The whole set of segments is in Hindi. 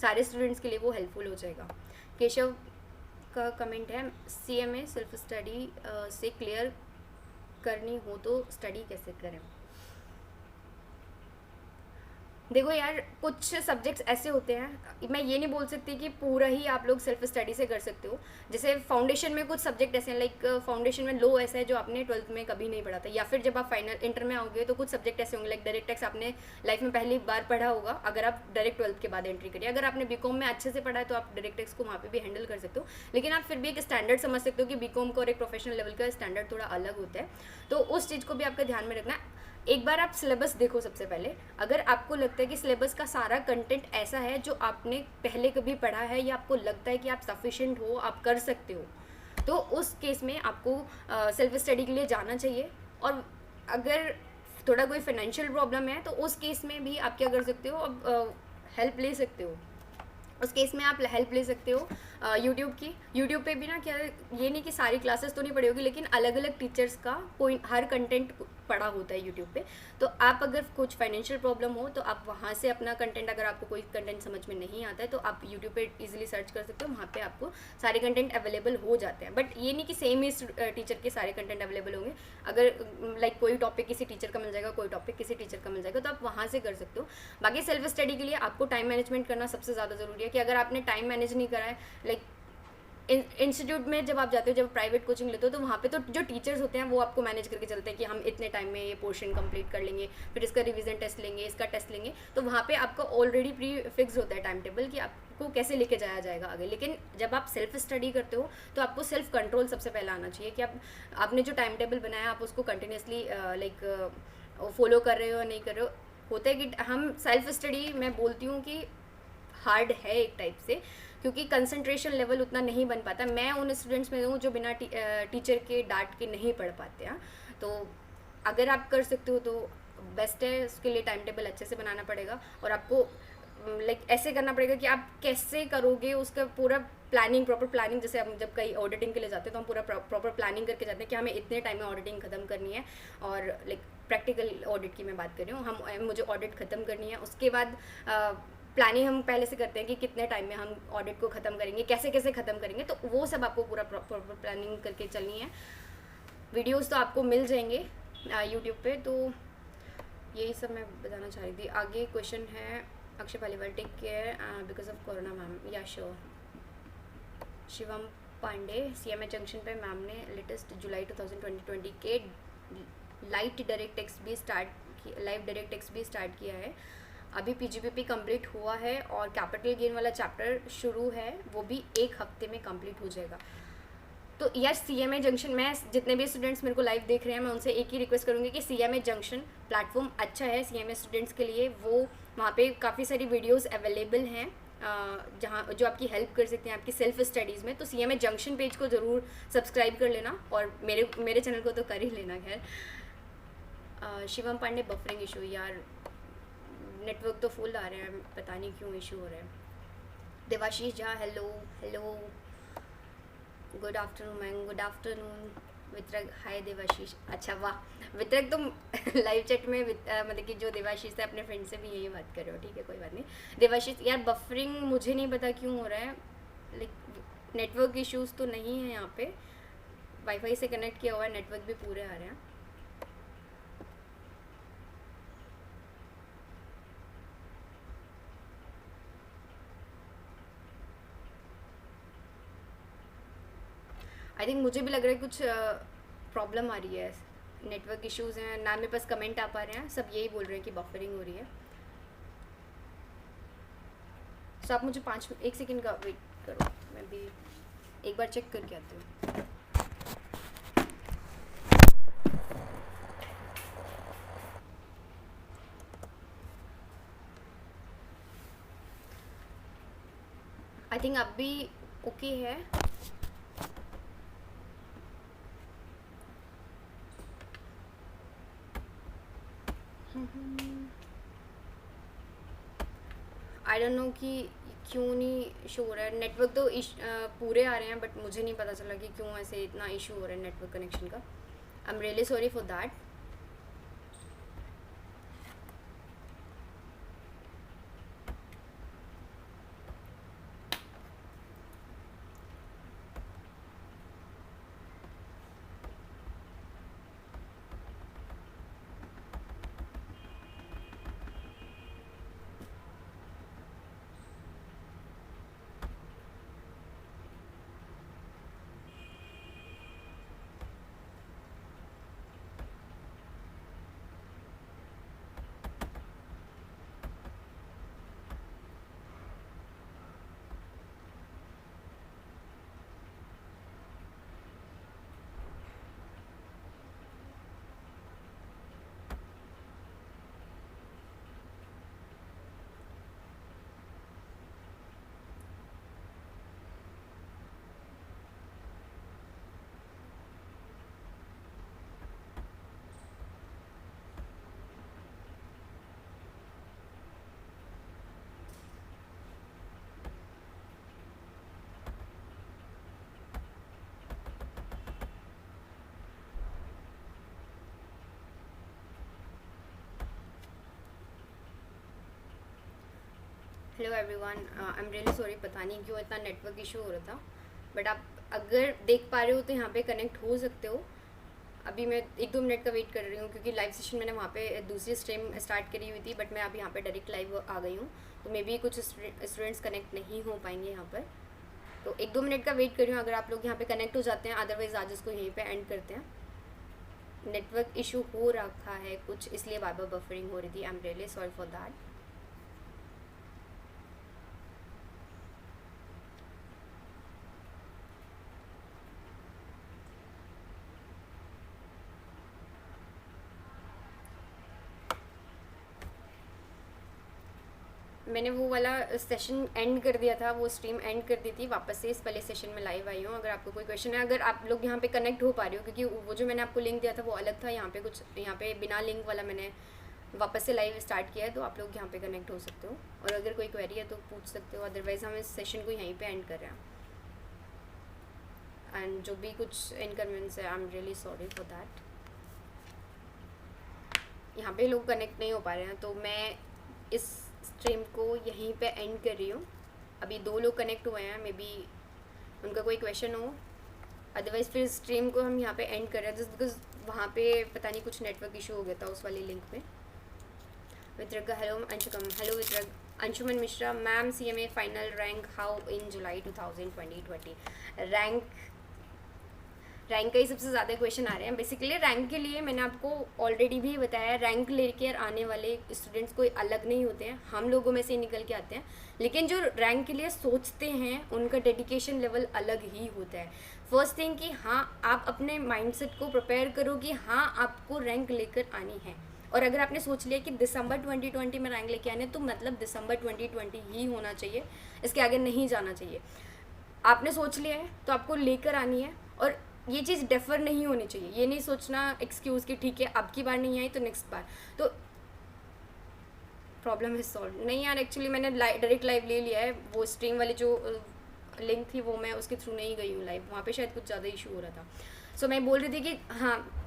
सारे स्टूडेंट्स के लिए वो हेल्पफुल हो जाएगा। केशव का कमेंट है, CMA सेल्फ स्टडी से क्लियर करनी हो तो स्टडी कैसे करें? देखो यार, कुछ सब्जेक्ट्स ऐसे होते हैं, मैं ये नहीं बोल सकती कि पूरा ही आप लोग सेल्फ स्टडी से कर सकते हो। जैसे फाउंडेशन में कुछ सब्जेक्ट ऐसे हैं, लाइक फाउंडेशन में लो ऐसा है जो आपने 12th में कभी नहीं पढ़ा था, या फिर जब आप फाइनल इंटर में आओगे तो कुछ सब्जेक्ट ऐसे होंगे, लाइक डायरेक्ट टैक्स आपने लाइफ में पहली बार पढ़ा होगा अगर आप डायरेक्ट 12th के बाद एंट्री करिए। अगर आपने बीकॉम में अच्छे से पढ़ा है तो आप डायरेक्ट टैक्स को वहाँ पे भी हैंडल कर सकते हो, लेकिन आप फिर भी एक स्टैंडर्ड समझ सकते हो कि बीकॉम का और एक प्रोफेशनल लेवल का स्टैंडर्ड थोड़ा अलग होता है। तो उस चीज़ को भी आपका ध्यान में रखना है। एक बार आप सिलेबस देखो सबसे पहले। अगर आपको लगता है कि सिलेबस का सारा कंटेंट ऐसा है जो आपने पहले कभी पढ़ा है, या आपको लगता है कि आप सफिशिएंट हो, आप कर सकते हो, तो उस केस में आपको सेल्फ स्टडी के लिए जाना चाहिए। और अगर थोड़ा कोई फाइनेंशियल प्रॉब्लम है तो उस केस में भी आप क्या कर सकते हो, अब हेल्प ले सकते हो। उस केस में आप हेल्प ले सकते हो यूट्यूब की। यूट्यूब पे भी ना, क्या ये नहीं कि सारी क्लासेस तो नहीं पढ़ी होगी, लेकिन अलग अलग टीचर्स का कोई हर कंटेंट पढ़ा होता है यूट्यूब पे। तो आप अगर कुछ फाइनेंशियल प्रॉब्लम हो तो आप वहाँ से अपना कंटेंट, अगर आपको कोई कंटेंट समझ में नहीं आता है तो आप यूट्यूब पे इजीली सर्च कर सकते हो, वहाँ पे आपको सारे कंटेंट अवेलेबल हो जाते हैं। बट ये नहीं कि सेम ही टीचर के सारे कंटेंट अवेलेबल होंगे। अगर लाइक कोई टॉपिक किसी टीचर का मिल जाएगा, कोई टॉपिक किसी टीचर का मिल जाएगा, तो आप वहाँ से कर सकते हो। बाकी सेल्फ स्टडी के लिए आपको टाइम मैनेजमेंट करना सबसे ज़्यादा ज़रूरी है, कि अगर आपने टाइम मैनेज नहीं करा है, लाइक इंस्टीट्यूट में जब आप जाते हो, जब प्राइवेट कोचिंग लेते हो, तो वहाँ पे तो जो टीचर्स होते हैं वो आपको मैनेज करके चलते हैं कि हम इतने टाइम में ये पोर्शन कंप्लीट कर लेंगे, फिर इसका रिवीजन टेस्ट लेंगे, इसका टेस्ट लेंगे। तो वहाँ पे आपका ऑलरेडी प्री फिक्स होता है टाइम टेबल कि आपको कैसे लेके जाया जाएगा आगे। लेकिन जब आप सेल्फ स्टडी करते हो तो आपको सेल्फ कंट्रोल सबसे पहला आना चाहिए, कि आपने जो टाइम टेबल बनाया आप उसको कंटिन्यूसली लाइक फॉलो कर रहे हो या नहीं कर रहे हो। होता है कि हम सेल्फ स्टडी, मैं बोलती हूँ कि हार्ड है एक टाइप से, क्योंकि कंसंट्रेशन लेवल उतना नहीं बन पाता। मैं उन स्टूडेंट्स में हूँ जो बिना टीचर के डांट के नहीं पढ़ पाते हैं। तो अगर आप कर सकते हो तो बेस्ट है। उसके लिए टाइम टेबल अच्छे से बनाना पड़ेगा, और आपको लाइक ऐसे करना पड़ेगा कि आप कैसे करोगे उसका पूरा प्लानिंग, प्रॉपर प्लानिंग। जैसे हम जब कहीं ऑडिटिंग के लिए जाते हैं तो हम पूरा प्रॉपर प्लानिंग करके जाते हैं कि हमें इतने टाइम में ऑडिटिंग ख़त्म करनी है। और लाइक प्रैक्टिकल ऑडिट की मैं बात कर रही हूँ, मुझे ऑडिट ख़त्म करनी है। उसके बाद प्लानिंग हम पहले से करते हैं कि कितने टाइम में हम ऑडिट को ख़त्म करेंगे, कैसे कैसे ख़त्म करेंगे। तो वो सब आपको पूरा प्रॉपर प्लानिंग करके चलनी है। वीडियोस तो आपको मिल जाएंगे यूट्यूब पे। तो यही सब मैं बताना चाह रही थी। आगे क्वेश्चन है Akshay Paliwal, take care because of corona ma'am. Yeah sure. Shivam Pandey, CMA junction पे मैम ने लेटेस्ट जुलाई 2020 के लाइव डायरेक्ट टेक्स्ट भी स्टार्ट किया है। अभी PGPP कंप्लीट हुआ है और कैपिटल गेन वाला चैप्टर शुरू है, वो भी 1 हफ्ते में कंप्लीट हो जाएगा। तो यार CMA जंक्शन, मैं जितने भी स्टूडेंट्स मेरे को लाइव देख रहे हैं, मैं उनसे एक ही रिक्वेस्ट करूँगी कि CMA जंक्शन प्लेटफॉर्म अच्छा है CMA स्टूडेंट्स के लिए। वो वहाँ पे काफ़ी सारी वीडियोस अवेलेबल हैं जहाँ जो आपकी हेल्प कर सकते हैं आपकी सेल्फ स्टडीज़ में। तो CMA जंक्शन पेज को ज़रूर सब्सक्राइब कर लेना, और मेरे चैनल को तो कर ही लेना। खैर शिवम पांडे, बफरिंग इशू यार, नेटवर्क तो फुल आ रहे हैं, पता नहीं क्यों इशू हो रहा है। Devashish Jha, hello good afternoon ma'am. Good afternoon Vitarak, hi Debashish. अच्छा वाह वितरक, तुम लाइव चैट में मतलब कि जो देवाशीष है अपने फ्रेंड से भी यही बात कर रहे हो, ठीक है कोई बात नहीं। देवाशीष यार, बफरिंग मुझे नहीं पता क्यों हो रहा है, लाइक नेटवर्क इश्यूज़ तो नहीं है यहाँ पे, वाईफाई से कनेक्ट किया हुआ है, नेटवर्क भी पूरे आ रहे हैं। आई थिंक मुझे भी लग रहा है कुछ प्रॉब्लम आ रही है, नेटवर्क इश्यूज़ हैं ना, मेरे पास कमेंट आ पा रहे हैं, सब यही बोल रहे हैं कि बफरिंग हो रही है। सो आप मुझे 1 सेकेंड का वेट करो, मैं भी एक बार चेक करके आती हूँ। आई थिंक अब भी ओके है। आई डोंट नो कि क्यों नहीं इशू हो रहा है, नेटवर्क तो पूरे आ रहे हैं, बट मुझे नहीं पता चला कि क्यों ऐसे इतना इशू हो रहा है नेटवर्क कनेक्शन का। आई am really sorry for that. Hello everyone, I am really sorry, पता नहीं क्यों इतना नेटवर्क इशू हो रहा था, बट आप अगर देख पा रहे हो तो यहाँ पे कनेक्ट हो सकते हो। अभी मैं 1-2 मिनट का वेट कर रही हूँ क्योंकि लाइव सेशन मैंने वहाँ पे दूसरी स्ट्रीम स्टार्ट करी हुई थी, बट मैं अभी यहाँ पे डायरेक्ट लाइव आ गई हूँ, तो मे बी कुछ स्टूडेंट्स कनेक्ट नहीं हो पाएंगे यहाँ पर। तो 1-2 मिनट का वेट कर रही हूँ, अगर आप लोग यहाँ पे कनेक्ट हो जाते हैं, अदरवाइज़ आज इसको यहीं पे एंड करते हैं। नेटवर्क इशू हो रखा है कुछ, इसलिए बार बार बफरिंग हो रही थी। आई am really sorry for that. मैंने वो वाला सेशन एंड कर दिया था, वो स्ट्रीम एंड कर दी थी, वापस से इस पहले सेशन में लाइव आई हूँ। अगर आपको कोई क्वेश्चन है, अगर आप लोग यहाँ पे कनेक्ट हो पा रहे हो, क्योंकि वो जो मैंने आपको लिंक दिया था वो अलग था, यहाँ पे कुछ यहाँ पे बिना लिंक वाला मैंने वापस से लाइव स्टार्ट किया है, तो आप लोग यहाँ पे कनेक्ट हो सकते हो और अगर कोई क्वेरी है तो पूछ सकते हो। अदरवाइज़ हम इस सेशन को यहीं पर एंड कर रहे हैं। एंड जो भी कुछ इनकन्वीनियंस है, आई am really sorry for that. यहाँ पे लोग कनेक्ट नहीं हो पा रहे हैं, तो मैं इस स्ट्रीम को यहीं पे एंड कर रही हूँ। अभी 2 लोग कनेक्ट हुए हैं, मे बी उनका कोई क्वेश्चन हो, अदरवाइज़ फिर स्ट्रीम को हम यहाँ पे एंड कर रहे हैं, जस्ट बिकॉज वहाँ पे पता नहीं कुछ नेटवर्क इशू हो गया था उस वाली लिंक पे। वितरक, हेलो अंशुकम, हेलो वितरक। Anshuman Mishra, ma'am CMA final rank how in July 2020। Rank का ही सबसे ज़्यादा क्वेश्चन आ रहे हैं। बेसिकली रैंक के लिए मैंने आपको ऑलरेडी भी बताया, रैंक लेकर आने वाले स्टूडेंट्स कोई अलग नहीं होते हैं, हम लोगों में से निकल के आते हैं। लेकिन जो रैंक के लिए सोचते हैं उनका डेडिकेशन लेवल अलग ही होता है। फर्स्ट थिंग कि हाँ, आप अपने माइंडसेट को प्रिपेयर करो कि हाँ आपको रैंक लेकर आनी है। और अगर आपने सोच लिया कि दिसंबर 2020 में रैंक लेके आने, तो मतलब दिसंबर 2020 ही होना चाहिए, इसके आगे नहीं जाना चाहिए। आपने सोच लिया है तो आपको लेकर आनी है, और ये चीज़ डेफर नहीं होनी चाहिए। ये नहीं सोचना एक्सक्यूज़ कि ठीक है अब की बार नहीं आई तो नेक्स्ट बार तो प्रॉब्लम इज सॉल्व। नहीं यार, एक्चुअली मैंने डायरेक्ट लाइव ले लिया है, वो स्ट्रीम वाली जो लिंक थी वो मैं उसके थ्रू नहीं गई हूँ लाइव, वहाँ पे शायद कुछ ज़्यादा इशू हो रहा था। सो मैं बोल रही थी कि हाँ,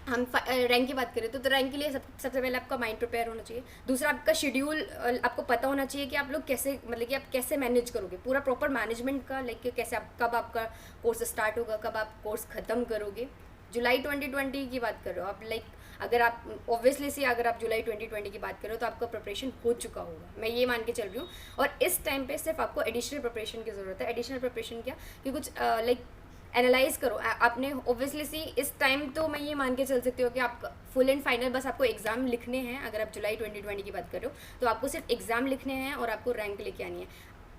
हम रैंक की बात करें तो रैंक के लिए सबसे पहले आपका माइंड प्रिपेयर होना चाहिए। दूसरा, आपका शेड्यूल आपको पता होना चाहिए कि आप लोग कैसे, मतलब कि आप कैसे मैनेज करोगे, पूरा प्रॉपर मैनेजमेंट का, लाइक कैसे आप कब आपका कोर्स स्टार्ट होगा, कब आप कोर्स ख़त्म करोगे। जुलाई 2020 की बात कर रहे हो आप, लाइक अगर आप ऑब्वियसली से अगर आप जुलाई 2020 की बात करो तो आपका प्रिपरेशन हो चुका होगा, मैं ये मान के चल रही हूँ। और इस टाइम पे सिर्फ आपको एडिशनल प्रिपरेशन की ज़रूरत है। एडिशनल प्रिपरेशन क्या कि कुछ लाइक एनालाइज़ करो आपने। ऑब्वियसली सी इस टाइम तो मैं ये मान के चल सकती हूँ कि आप फुल एंड फाइनल बस आपको एग्ज़ाम लिखने हैं। अगर आप जुलाई 2020 की बात कर रहे हो तो आपको सिर्फ एग्ज़ाम लिखने हैं और आपको रैंक लेके आनी है।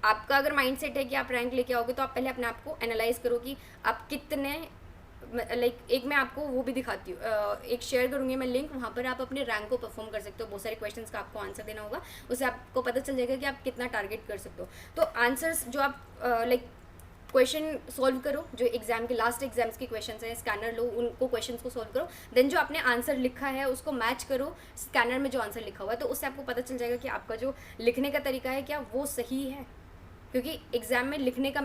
आपका अगर माइंड सेट है कि आप रैंक लेके आओगे तो आप पहले अपने आप को एनालाइज़ करो कि आप कितने, लाइक एक मैं आपको वो भी दिखाती हूँ, एक शेयर करूँगी मैं लिंक, वहाँ पर आप अपने रैंक को परफॉर्म कर सकते हो। बहुत सारे क्वेश्चंस का आपको आंसर देना होगा, उससे आपको पता चल जाएगा कि आप कितना टारगेट कर सकते हो। तो आंसर्स जो आप लाइक क्वेश्चन सॉल्व करो, जो एग्जाम के लास्ट एग्जाम्स के क्वेश्चंस हैं, स्कैनर लो, उनको क्वेश्चंस को सॉल्व करो। देन जो आपने आंसर लिखा है उसको मैच करो स्कैनर में जो आंसर लिखा हुआ है, तो उससे आपको पता चल जाएगा कि आपका जो लिखने का तरीका है क्या वो सही है। क्योंकि एग्ज़ाम में लिखने का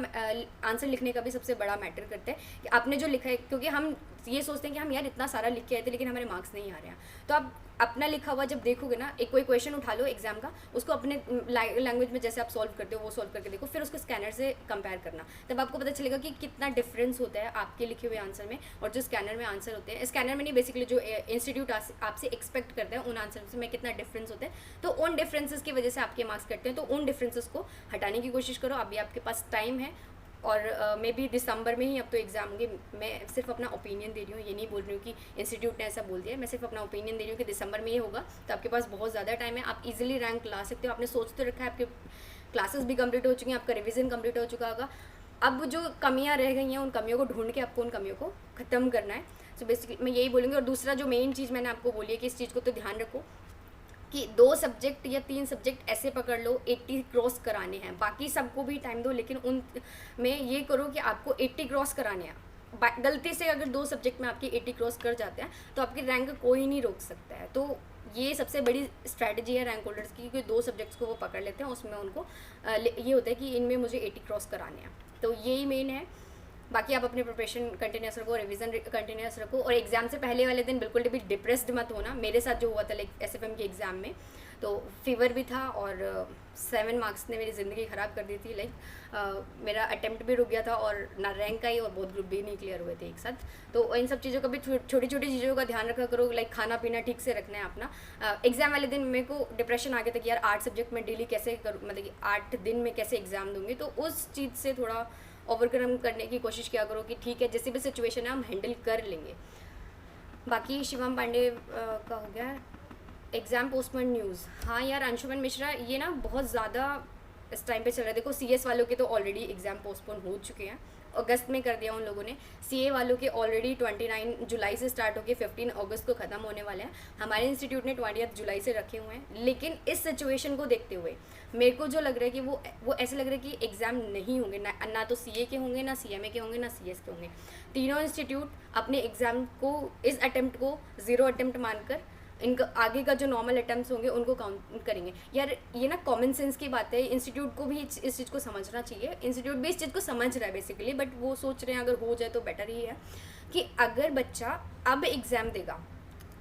आंसर लिखने का भी सबसे बड़ा मैटर करता है कि आपने जो लिखा है, क्योंकि हम ये सोचते हैं कि हम यार इतना सारा लिख के आए थे लेकिन हमारे मार्क्स नहीं आ रहे हैं। तो आप अपना लिखा हुआ जब देखोगे ना, एक कोई क्वेश्चन उठा लो एग्जाम का, उसको अपने लैंग्वेज में जैसे आप सॉल्व करते हो वो सॉल्व करके देखो, फिर उसको स्कैनर से कंपेयर करना, तब आपको पता चलेगा कि कितना डिफरेंस होता है आपके लिखे हुए आंसर में और जो स्कैनर में आंसर होते हैं। स्कैनर में नहीं, बेसिकली जो इंस्टीट्यूट आपसे एक्सपेक्ट करते हैं उन आंसर में कितना डिफरेंस होता है। तो उन डिफरेंसेस की वजह से आपके मार्क्स कटते हैं, तो उन डिफरेंसेस को हटाने की कोशिश करो। अभी आपके पास टाइम है, और मे बी दिसंबर में ही अब तो एग्ज़ाम होंगे। मैं सिर्फ अपना ओपिनियन दे रही हूँ, ये नहीं बोल रही हूँ कि इंस्टीट्यूट ने ऐसा बोल दिया है, मैं सिर्फ अपना ओपिनियन दे रही हूँ कि दिसंबर में ही होगा। तो आपके पास बहुत ज़्यादा टाइम है, आप इजीली रैंक ला सकते हो। आपने सोच तो रखा है, आपके क्लासेस भी कंप्लीट हो चुकी हैं, आपका रिवीजन कंप्लीट हो चुका होगा। अब जो कमियाँ रह गई हैं उन कमियों को ढूंढ के आपको उन कमियों को ख़त्म करना है। सो बेसिकली मैं यही बोलूँगी। और दूसरा जो मेन चीज़ मैंने आपको बोली है कि इस चीज़ को तो ध्यान रखो कि 2 सब्जेक्ट या 3 सब्जेक्ट ऐसे पकड़ लो 80 क्रॉस कराने हैं, बाकी सबको भी टाइम दो, लेकिन उन में ये करो कि आपको 80 क्रॉस कराने हैं। गलती से अगर 2 सब्जेक्ट में आपकी 80 क्रॉस कर जाते हैं तो आपकी रैंक कोई नहीं रोक सकता है। तो ये सबसे बड़ी स्ट्रैटेजी है रैंक होल्डर्स की, क्योंकि 2 सब्जेक्ट्स को वो पकड़ लेते हैं, उसमें उनको ये होता है कि इनमें मुझे 80 क्रॉस कराने हैं। तो यही मेन है। बाकी आप अपनी प्रिपरेशन कंटिन्यूस रखो, रिवीजन कंटिन्यूस रखो, और एग्ज़ाम से पहले वाले दिन बिल्कुल भी डिप्रेस्ड मत होना। मेरे साथ जो हुआ था लाइक SFM के एग्ज़ाम में, तो फीवर भी था और 7 मार्क्स ने मेरी ज़िंदगी ख़राब कर दी थी। लाइक मेरा अटेम्प्ट भी रुक गया था और ना रैंक आई और बहुत ग्रुप भी नहीं क्लियर हुए थे एक साथ। तो इन सब चीज़ों का भी छोटी छोटी चीज़ों का ध्यान रखा करो। लाइक खाना पीना ठीक से रखना है अपना। एग्ज़ाम वाले दिन मेरे को डिप्रेशन आ गया था कि यार 8 सब्जेक्ट में डेली कैसे करूँ, मतलब कि 8 दिन में कैसे एग्ज़ाम दूँगी। तो उस चीज़ से थोड़ा ओवरकम करने की कोशिश किया करो कि ठीक है जैसे भी सिचुएशन है हम हैंडल कर लेंगे। बाकी शिवम पांडे का हो गया एग्ज़ाम पोस्टपोन न्यूज़। हाँ यार अंशुमन मिश्रा, ये ना बहुत ज़्यादा इस टाइम पे चल रहा है। देखो CS वालों के तो ऑलरेडी एग्ज़ाम पोस्टपोन हो चुके हैं, अगस्त में कर दिया उन लोगों ने। CA वालों के ऑलरेडी 29 जुलाई से स्टार्ट होकर 15 अगस्त को ख़त्म होने वाले हैं। हमारे इंस्टीट्यूट ने 20 जुलाई से रखे हुए हैं। लेकिन इस सिचुएशन को देखते हुए मेरे को जो लग रहा है कि वो ऐसे लग रहा है कि एग्ज़ाम नहीं होंगे, ना तो CA के होंगे, ना CMA के होंगे, ना CS के होंगे। तीनों इंस्टीट्यूट अपने एग्ज़ाम को, इस अटैम्प्ट को 0 अटैम्प्ट मानकर इनका आगे का जो नॉर्मल अटैम्प्ट्स होंगे उनको काउंट करेंगे। यार ये ना कॉमन सेंस की बात है, इंस्टीट्यूट को भी इस चीज़ को समझना चाहिए। इंस्टीट्यूट भी इस चीज़ को समझ रहा है बेसिकली, बट वो सोच रहे हैं अगर हो जाए तो बेटर ही है कि अगर बच्चा अब एग्ज़ाम देगा,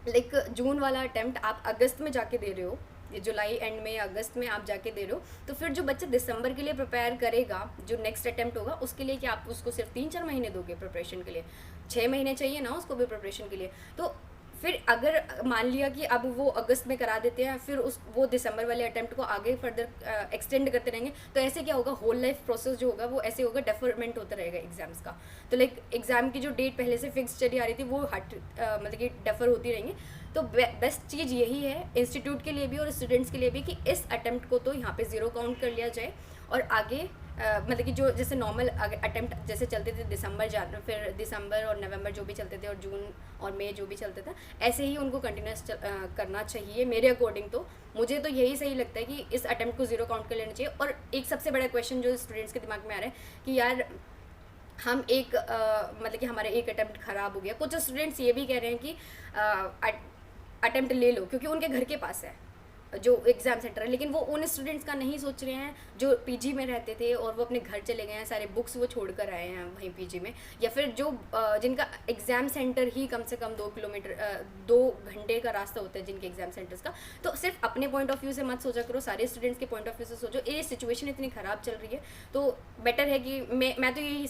लाइक जून वाला अटैम्प्ट आप अगस्त में जाके दे रहे हो, जुलाई एंड में या अगस्त में आप जाके दे रहे हो, तो फिर जो बच्चा दिसंबर के लिए प्रिपेयर करेगा, जो नेक्स्ट अटैम्प्ट होगा उसके लिए क्या आप उसको सिर्फ 3-4 महीने दोगे प्रिपरेशन के लिए? 6 महीने चाहिए ना उसको भी प्रिपरेशन के लिए। तो फिर अगर मान लिया कि अब वो अगस्त में करा देते हैं, फिर वो दिसंबर वाले अटैम्प्ट को आगे फर्दर एक्सटेंड करते रहेंगे, तो ऐसे क्या होगा, होल लाइफ प्रोसेस जो होगा वो ऐसे होगा, डेफरमेंट होता रहेगा एग्जाम्स का। तो लाइक एग्ज़ाम की जो डेट पहले से फिक्स चली आ रही थी वो मतलब कि डेफर होती रहेंगी। तो बेस्ट चीज़ यही है इंस्टीट्यूट के लिए भी और स्टूडेंट्स के लिए भी कि इस अटैम्प्ट को तो यहाँ पे 0 काउंट कर लिया जाए और आगे मतलब कि जो जैसे नॉर्मल अटैम्प्ट जैसे चलते थे फिर दिसंबर और नवंबर जो भी चलते थे और जून और मई जो भी चलते थे, ऐसे ही उनको कंटिन्यूस करना चाहिए मेरे अकॉर्डिंग। तो मुझे तो यही सही लगता है कि इस अटैम्प्ट को 0 काउंट कर लेना चाहिए। और एक सबसे बड़ा क्वेश्चन जो स्टूडेंट्स के दिमाग में आ रहा है कि यार हम मतलब कि हमारा एक अटैम्प्ट ख़राब हो गया। कुछ स्टूडेंट्स ये भी कह रहे हैं कि अटैम्प्ट ले लो क्योंकि उनके घर के पास है जो एग्ज़ाम सेंटर है, लेकिन वो उन स्टूडेंट्स का नहीं सोच रहे हैं जो पीजी में रहते थे और वो अपने घर चले गए हैं, सारे बुक्स वो छोड़ कर आए हैं वहीं पीजी में, या फिर जो जिनका एग्ज़ाम सेंटर ही कम से कम 2 घंटे का रास्ता होता है जिनके एग्ज़ाम सेंटर्स का। तो सिर्फ अपने पॉइंट ऑफ व्यू से मत सोचा करो, सारे स्टूडेंट्स के पॉइंट ऑफ व्यू से सोचो। ये सिचुएशन इतनी ख़राब चल रही है तो बेटर है कि मैं तो यही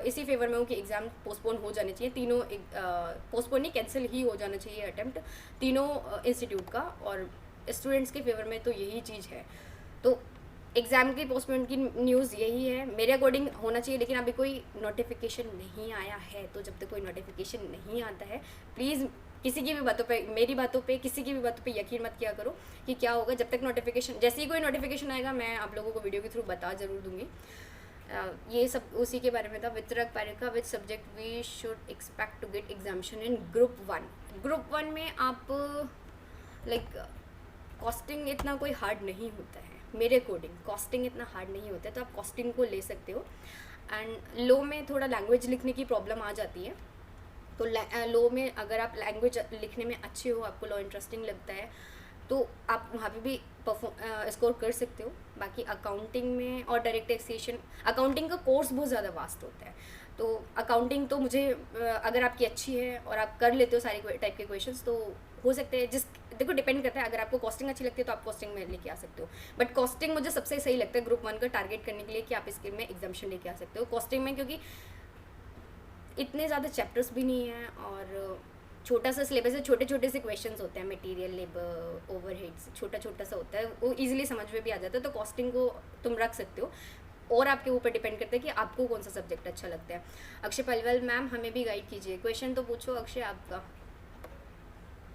इसी फेवर में हूँ कि एग्ज़ाम पोस्टपोन हो जाने चाहिए, तीनों पोस्टपोन नहीं कैंसिल ही हो जाना चाहिए अटैम्प्ट तीनों इंस्टीट्यूट का। और स्टूडेंट्स के फेवर में तो यही चीज़ है। तो एग्ज़ाम की पोस्टपोन की न्यूज़ यही है मेरे अकॉर्डिंग होना चाहिए, लेकिन अभी कोई नोटिफिकेशन नहीं आया है। तो जब तक कोई नोटिफिकेशन नहीं आता है प्लीज़ किसी की भी बातों पे, मेरी बातों पे, किसी की भी बातों पे यकीन मत किया करो कि क्या होगा। जब तक नोटिफिकेशन, जैसे ही कोई नोटिफिकेशन आएगा मैं आप लोगों को वीडियो के थ्रू बता ज़रूर दूँगी। ये सब उसी के बारे में था। Vitarak Parika which subject we should expect to get examination in group 1। Group 1 में आप लाइक कॉस्टिंग इतना कोई हार्ड नहीं होता है मेरे अकॉर्डिंग, कॉस्टिंग इतना हार्ड नहीं होता है, तो आप कॉस्टिंग को ले सकते हो। एंड लो में थोड़ा लैंग्वेज लिखने की प्रॉब्लम आ जाती है, तो लो में अगर आप लैंग्वेज लिखने में अच्छे हो, आपको लो इंटरेस्टिंग लगता है, तो आप वहाँ पे भी स्कोर कर सकते हो। बाकी अकाउंटिंग में और डायरेक्ट टैक्सेशन, अकाउंटिंग का कोर्स बहुत ज़्यादा वास्ट होता है, तो अकाउंटिंग तो मुझे अगर आपकी अच्छी है और आप कर लेते हो सारे टाइप के क्वेश्चंस तो हो सकते हैं। देखो डिपेंड करता है, अगर आपको कॉस्टिंग अच्छी लगती है तो आप कॉस्टिंग में लेके आ सकते हो, बट कॉस्टिंग मुझे सबसे सही लगता है ग्रुप 1 का टारगेट करने के लिए कि आप इसके में एग्जामिनेशन लेके आ सकते हो कॉस्टिंग में, क्योंकि इतने ज़्यादा चैप्टर्स भी नहीं हैं और छोटा सा सिलेबस है, छोटे छोटे से क्वेश्चंस होते हैं, मटेरियल, लेबर, ओवरहेड्स, छोटा छोटा सा होता है, वो इजीली समझ में भी आ जाता है। तो कॉस्टिंग को तुम रख सकते हो और आपके ऊपर डिपेंड करता है कि आपको कौन सा सब्जेक्ट अच्छा लगता है। अक्षय पलवल मैम हमें भी गाइड कीजिए, क्वेश्चन तो पूछो अक्षय आपका।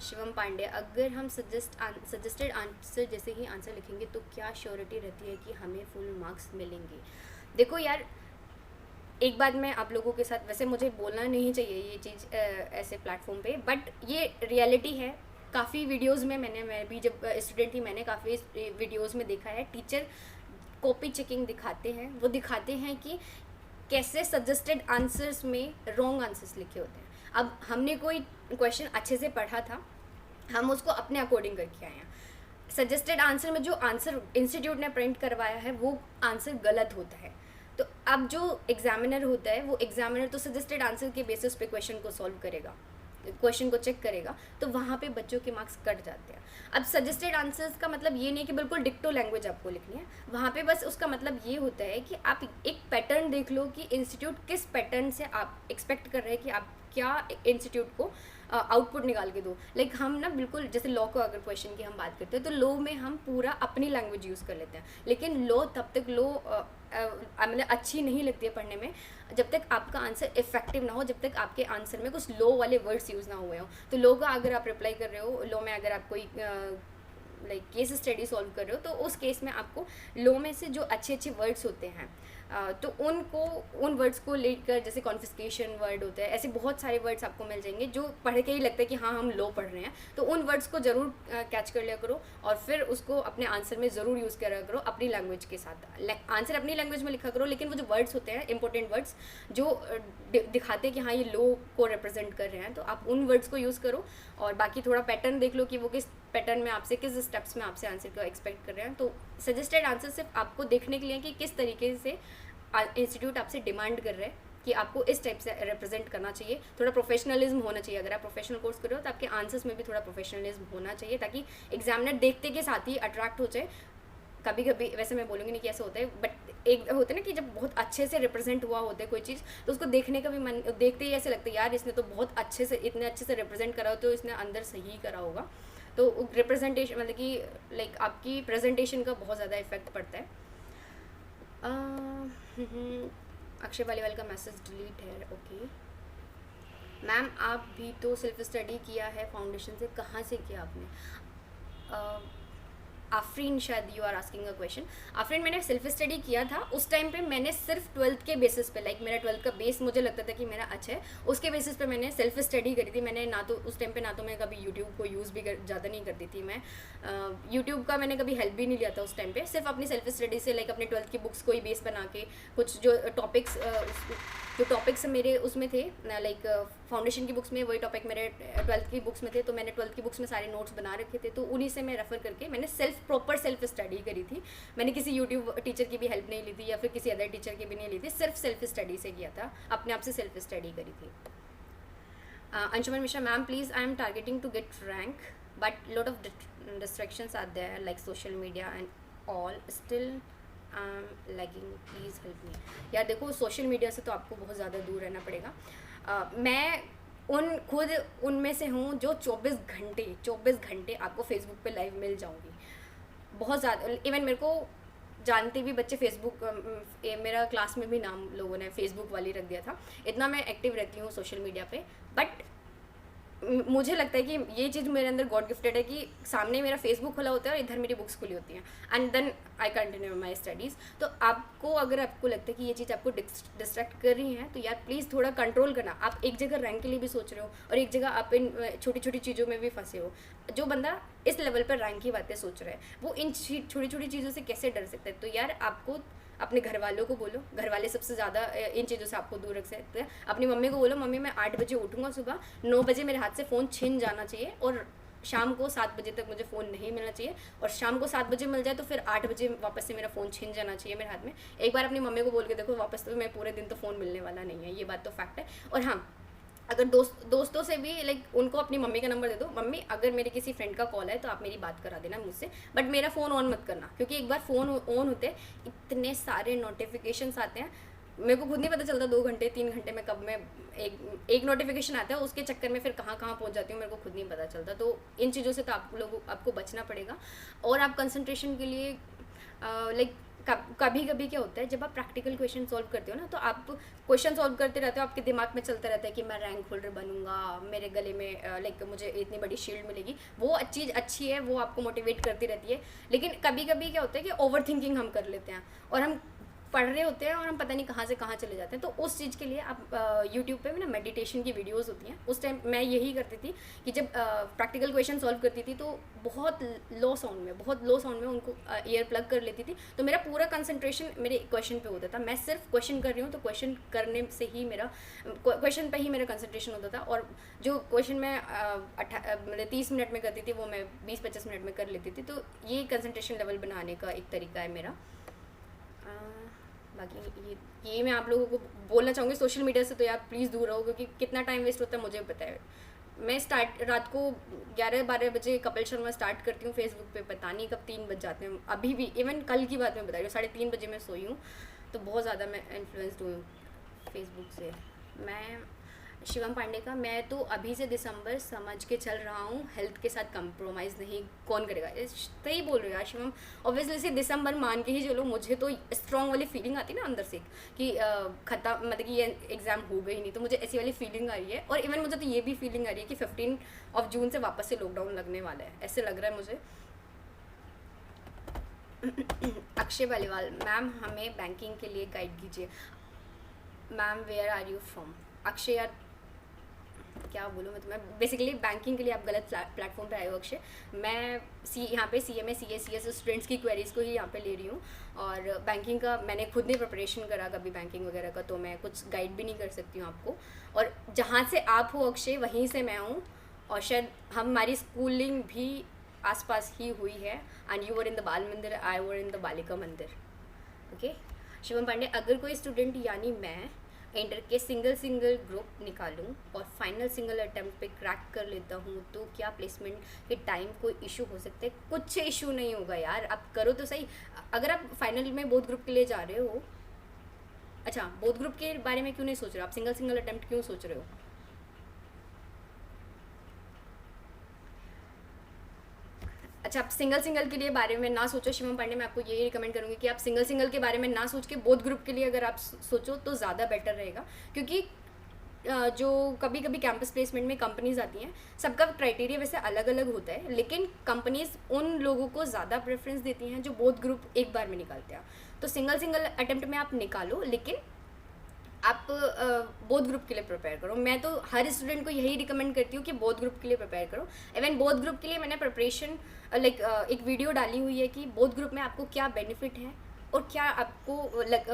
शिवम पांडे, अगर हम सजेस्टेड आंसर जैसे ही आंसर लिखेंगे तो क्या श्योरिटी रहती है कि हमें फुल मार्क्स मिलेंगे? देखो यार एक बात मैं आप लोगों के साथ, वैसे मुझे बोलना नहीं चाहिए ये चीज़ ऐसे प्लेटफॉर्म पे, बट ये रियलिटी है। काफ़ी वीडियोस में मैं भी जब स्टूडेंट थी मैंने काफ़ी वीडियोस में देखा है, टीचर कॉपी चेकिंग दिखाते हैं, वो दिखाते हैं कि कैसे सजेस्टेड आंसर्स में रॉन्ग आंसर्स लिखे होते हैं। अब हमने कोई क्वेश्चन अच्छे से पढ़ा था, हम उसको अपने अकॉर्डिंग करके आए हैं, सजेस्टेड आंसर में जो आंसर इंस्टीट्यूट ने प्रिंट करवाया है वो आंसर गलत होता है। तो अब जो एग्जामिनर होता है वो एग्जामिनर तो सजेस्टेड आंसर के बेसिस पे क्वेश्चन को सॉल्व करेगा, क्वेश्चन को चेक करेगा, तो वहाँ पे बच्चों के मार्क्स कट जाते हैं। अब सजेस्टेड आंसर्स का मतलब ये नहीं कि बिल्कुल डिक्टो लैंग्वेज आपको लिखनी है, वहाँ पे बस उसका मतलब ये होता है कि आप एक पैटर्न देख लो कि इंस्टीट्यूट किस पैटर्न से आप एक्सपेक्ट कर रहे हैं कि आप क्या इंस्टीट्यूट को आउटपुट निकाल के दो। लाइक हम ना बिल्कुल जैसे लॉ को अगर क्वेश्चन की हम बात करते हैं तो लॉ में हम पूरा अपनी लैंग्वेज यूज़ कर लेते हैं, लेकिन लॉ तब तक लॉ मतलब अच्छी नहीं लगती है पढ़ने में जब तक आपका आंसर इफेक्टिव ना हो, जब तक आपके आंसर में कुछ लॉ वाले वर्ड्स यूज़ ना हुए हो। तो लॉ का अगर आप रिप्लाई कर रहे हो, लॉ में अगर आप कोई लाइक केस स्टडी सॉल्व कर रहे हो, तो उस केस में आपको लॉ में से जो अच्छे अच्छे वर्ड्स होते हैं तो उन वर्ड्स को लेकर, जैसे कॉन्फिस्केशन वर्ड होता है, ऐसे बहुत सारे वर्ड्स आपको मिल जाएंगे जो पढ़ के ही लगता है कि हाँ हम लॉ पढ़ रहे हैं। तो उन वर्ड्स को ज़रूर कैच कर लिया करो और फिर उसको अपने आंसर में ज़रूर यूज़ करा करो अपनी लैंग्वेज के साथ। आंसर अपनी लैंग्वेज में लिखा करो, लेकिन वो जो वर्ड्स होते हैं इंपॉर्टेंट वर्ड्स जो दिखाते हैं कि हाँ ये लॉ को रिप्रेजेंट कर रहे हैं, तो आप उन वर्ड्स को यूज़ करो। और बाकी थोड़ा पैटर्न देख लो कि वो किस पैटर्न में आपसे, किस स्टेप्स में आपसे आंसर को एक्सपेक्ट कर रहे हैं। तो सजेस्टेड आंसर सिर्फ आपको देखने के लिए कि किस तरीके से इंस्टीट्यूट आपसे डिमांड कर रहे हैं कि आपको इस टाइप से रिप्रेजेंट करना चाहिए। थोड़ा प्रोफेशनलिज्म होना चाहिए। अगर आप प्रोफेशनल कोर्स कर रहे हो तो आपके आंसर्स में भी थोड़ा प्रोफेशनलिज्म होना चाहिए, ताकि एग्जामिनर देखते के साथ ही अट्रैक्ट हो जाए। कभी कभी वैसे मैं बोलूँगी नहीं कि ऐसा होता है, बट एक होता है ना कि जब बहुत अच्छे से रिप्रेजेंट हुआ होता है कोई चीज़, तो उसको देखने का भी मन, देखते ही ऐसे लगता है यार इसने तो बहुत अच्छे से, इतने अच्छे से रिप्रेजेंट करा हो, तो इसने अंदर सही करा होगा। तो रिप्रेजेंटेशन मतलब कि लाइक आपकी प्रेजेंटेशन का बहुत ज़्यादा इफेक्ट पड़ता है। अक्षय वालीवाल का मैसेज डिलीट है। ओके मैम, आप भी तो सेल्फ स्टडी किया है फाउंडेशन से, कहाँ से किया आपने? आफरीन, शायद you are asking a question. Afreen, मैंने सेल्फ स्टडी किया था उस टाइम पे। मैंने सिर्फ 12th के बेसिस पे, लाइक मेरा 12th का बेस मुझे लगता था कि मेरा अच्छा है, उसके बेसिस पे मैंने सेल्फ स्टडी करी थी। मैंने ना तो उस टाइम पे, ना तो मैं कभी यूट्यूब को यूज़ भी ज़्यादा नहीं करती थी। मैं यूट्यूब का मैंने कभी हेल्प भी नहीं लिया था उस टाइम पे। सिर्फ अपनी सेल्फ स्टडी से, लाइक अपने 12th की बुक्स को ही बेस बना के, कुछ जो टॉपिक्स मेरे उसमें थे, लाइक फाउंडेशन की बुक्स में वही टॉपिक मेरे 12th की बुक्स में थे, तो मैंने 12th की बुक्स में सारे नोट्स बना रखे थे, तो उन्हीं से मैं रेफ़र करके मैंने प्रॉपर सेल्फ स्टडी करी थी। मैंने किसी यूट्यूब टीचर की भी हेल्प नहीं ली थी या फिर किसी अदर टीचर की भी नहीं ली थी, सिर्फ सेल्फ स्टडी से किया था, अपने आप से सेल्फ स्टडी करी थी। Anshuman Mishra, ma'am please I am targeting to get rank but lot of distractions are there like social media and all, still lagging, please help me. यार देखो, सोशल मीडिया से तो आपको बहुत ज़्यादा दूर रहना पड़ेगा। मैं खुद उनमें से हूँ जो 24 घंटे आपको फेसबुक पे लाइव मिल जाऊँगी। बहुत ज़्यादा, इवन मेरे को जानते भी बच्चे फेसबुक, मेरा क्लास में भी नाम लोगों ने फेसबुक वाली रख दिया था, इतना मैं एक्टिव रहती हूँ सोशल मीडिया पे। बट मुझे लगता है कि ये चीज़ मेरे अंदर गॉड गिफ्टेड है कि सामने मेरा फेसबुक खुला होता है और इधर मेरी बुक्स खुली होती हैं, and then I continue my studies. तो आपको, अगर आपको लगता है कि ये चीज़ आपको डिस्ट्रैक्ट कर रही है, तो यार प्लीज़ थोड़ा कंट्रोल करना। आप एक जगह रैंक के लिए भी सोच रहे हो और एक जगह आप इन छोटी छोटी चीज़ों में भी फंसे हो। जो बंदा इस लेवल पर रैंक की बातें सोच रहा है, वो इन छोटी छोटी चीज़ों से कैसे डर सकता है? तो यार आपको अपने घर वालों को बोलो, घर वाले सबसे ज़्यादा इन चीज़ों से आपको दूर रख सकते हैं। अपनी मम्मी को बोलो, मम्मी मैं 8 बजे उठूँगा, सुबह 9 बजे मेरे हाथ से फ़ोन छिन जाना चाहिए और शाम को 7 बजे तक मुझे फ़ोन नहीं मिलना चाहिए, और शाम को 7 बजे मिल जाए तो फिर 8 बजे वापस से मेरा फ़ोन छिन जाना चाहिए मेरे हाथ में। एक बार अपनी मम्मी को बोल के देखो, वापस तो मैं पूरे दिन तो फ़ोन मिलने वाला नहीं है, ये बात तो फैक्ट है। और हाँ, अगर दोस्तों से भी लाइक उनको अपनी मम्मी का नंबर दे दो, मम्मी अगर मेरे किसी फ्रेंड का कॉल है तो आप मेरी बात करा देना मुझसे, बट मेरा फ़ोन ऑन मत करना, क्योंकि एक बार फ़ोन ऑन होते इतने सारे नोटिफिकेशंस आते हैं, मेरे को खुद नहीं पता चलता 2 घंटे 3 घंटे में कब मैं एक नोटिफिकेशन आता है, उसके चक्कर में फिर कहाँ कहाँ पहुँच जाती हूँ, मेरे को खुद नहीं पता चलता। तो इन चीज़ों से तो आपको बचना पड़ेगा। और आप कंसंट्रेशन के लिए लाइक कभी कभी क्या होता है, जब आप प्रैक्टिकल क्वेश्चन सॉल्व करते हो ना, तो आप क्वेश्चन सॉल्व करते रहते हो, आपके दिमाग में चलता रहता है कि मैं रैंक होल्डर बनूंगा, मेरे गले में लाइक मुझे इतनी बड़ी शील्ड मिलेगी। वो चीज़ अच्छी है, वो आपको मोटिवेट करती रहती है, लेकिन कभी कभी क्या होता है कि ओवर थिंकिंग हम कर लेते हैं और हम पढ़ रहे होते हैं और हम पता नहीं कहाँ से कहाँ चले जाते हैं। तो उस चीज़ के लिए आप यूट्यूब पे ना मेडिटेशन की वीडियोस होती हैं, उस टाइम मैं यही करती थी कि जब प्रैक्टिकल क्वेश्चन सॉल्व करती थी तो बहुत लो साउंड में उनको ईयर प्लग कर लेती थी, तो मेरा पूरा कंसंट्रेशन मेरे क्वेश्चन पे होता था। मैं सिर्फ क्वेश्चन कर रही हूँ तो क्वेश्चन करने से ही मेरा क्वेश्चन पे ही मेरा कंसंट्रेशन होता था, और जो क्वेश्चन मैं मतलब 30 मिनट में करती थी वो मैं 20-25 मिनट में कर लेती थी। तो ये कंसंट्रेशन लेवल बनाने का एक तरीका है मेरा। बाकी ये मैं आप लोगों को बोलना चाहूँगी, सोशल मीडिया से तो यार प्लीज़ दूर रहो, क्योंकि कितना टाइम वेस्ट होता है मुझे पता है। मैं स्टार्ट रात को 11-12 बजे कपिल शर्मा स्टार्ट करती हूँ फेसबुक पे, पता नहीं कब 3 बज जाते हैं अभी भी। इवन कल की बात मैं बता रही हूँ, 3:30 बजे मैं सोई हूँ। तो बहुत ज़्यादा मैं इन्फ्लुएंस्ड हुई हूँ फेसबुक से। मैं शिवम पांडे का, मैं तो अभी से दिसंबर समझ के चल रहा हूँ, हेल्थ के साथ कंप्रोमाइज़ नहीं कौन करेगा। सही बोल रहे हो यार शिवम। ऑब्वियसली से दिसंबर मान के ही चलो, मुझे तो स्ट्रॉन्ग वाली फीलिंग आती है ना अंदर से कि खत्म, मतलब कि ये एग्ज़ाम हो गई नहीं, तो मुझे ऐसी वाली फीलिंग आ रही है। और इवन मुझे तो ये भी फीलिंग आ रही है कि 15 जून से वापस से लॉकडाउन लगने वाला है, ऐसे लग रहा है मुझे। अक्षय बालीवाल, मैम हमें बैंकिंग के लिए गाइड कीजिए। Ma'am where are you from? Akshay यार क्या बोलूँ मैं तुम्हें, बेसिकली बैंकिंग के लिए आप गलत प्लेटफॉर्म पे आए हो अक्षय। मैं यहाँ पे CMA CA CS स्टूडेंट्स की क्वेरीज़ को ही यहाँ पे ले रही हूँ। और बैंकिंग का मैंने खुद नहीं प्रिपरेशन करा कभी बैंकिंग वगैरह का, तो मैं कुछ गाइड भी नहीं कर सकती हूँ आपको। और जहाँ से आप हो अक्षय, वहीं से मैं हूँ, और शायद हमारी स्कूलिंग भी आसपास ही हुई है। And you were in the बाल मंदिर, आई वर इन द बालिका मंदिर। ओके। शिवम पांडे, अगर कोई स्टूडेंट यानी मैं इंटर के सिंगल ग्रुप निकालूं और फाइनल सिंगल अटेम्प्ट पे क्रैक कर लेता हूं, तो क्या प्लेसमेंट के टाइम कोई इशू हो सकता है? कुछ इशू नहीं होगा यार, आप करो तो सही। अगर आप फाइनल में बोथ ग्रुप के लिए जा रहे हो, अच्छा बोथ ग्रुप के बारे में क्यों नहीं सोच रहे हो आप? सिंगल अटेम्प्ट क्यों सोच रहे हो? अच्छा, आप सिंगल के लिए बारे में ना सोचो शिवम पांडे, मैं आपको यही रिकमेंड करूँगी कि आप सिंगल के बारे में ना सोच के बोथ ग्रुप के लिए अगर आप सोचो तो ज़्यादा बेटर रहेगा। क्योंकि जो कभी कभी कैंपस प्लेसमेंट में कंपनीज आती हैं, सबका क्राइटेरिया वैसे अलग अलग होता है, लेकिन कंपनीज उन लोगों को ज़्यादा प्रेफरेंस देती हैं जो बोथ ग्रुप एक बार में निकालते हैं। तो सिंगल अटेम्प्ट में आप निकालो, लेकिन आप बोथ ग्रुप के लिए प्रिपेयर करो। मैं तो हर स्टूडेंट को यही रिकमेंड करती हूँ कि बोथ ग्रुप के लिए प्रिपेयर करो। इवन बोथ ग्रुप के लिए मैंने प्रिपरेशन एक वीडियो डाली हुई है कि बोथ ग्रुप में आपको क्या बेनिफिट है और क्या आपको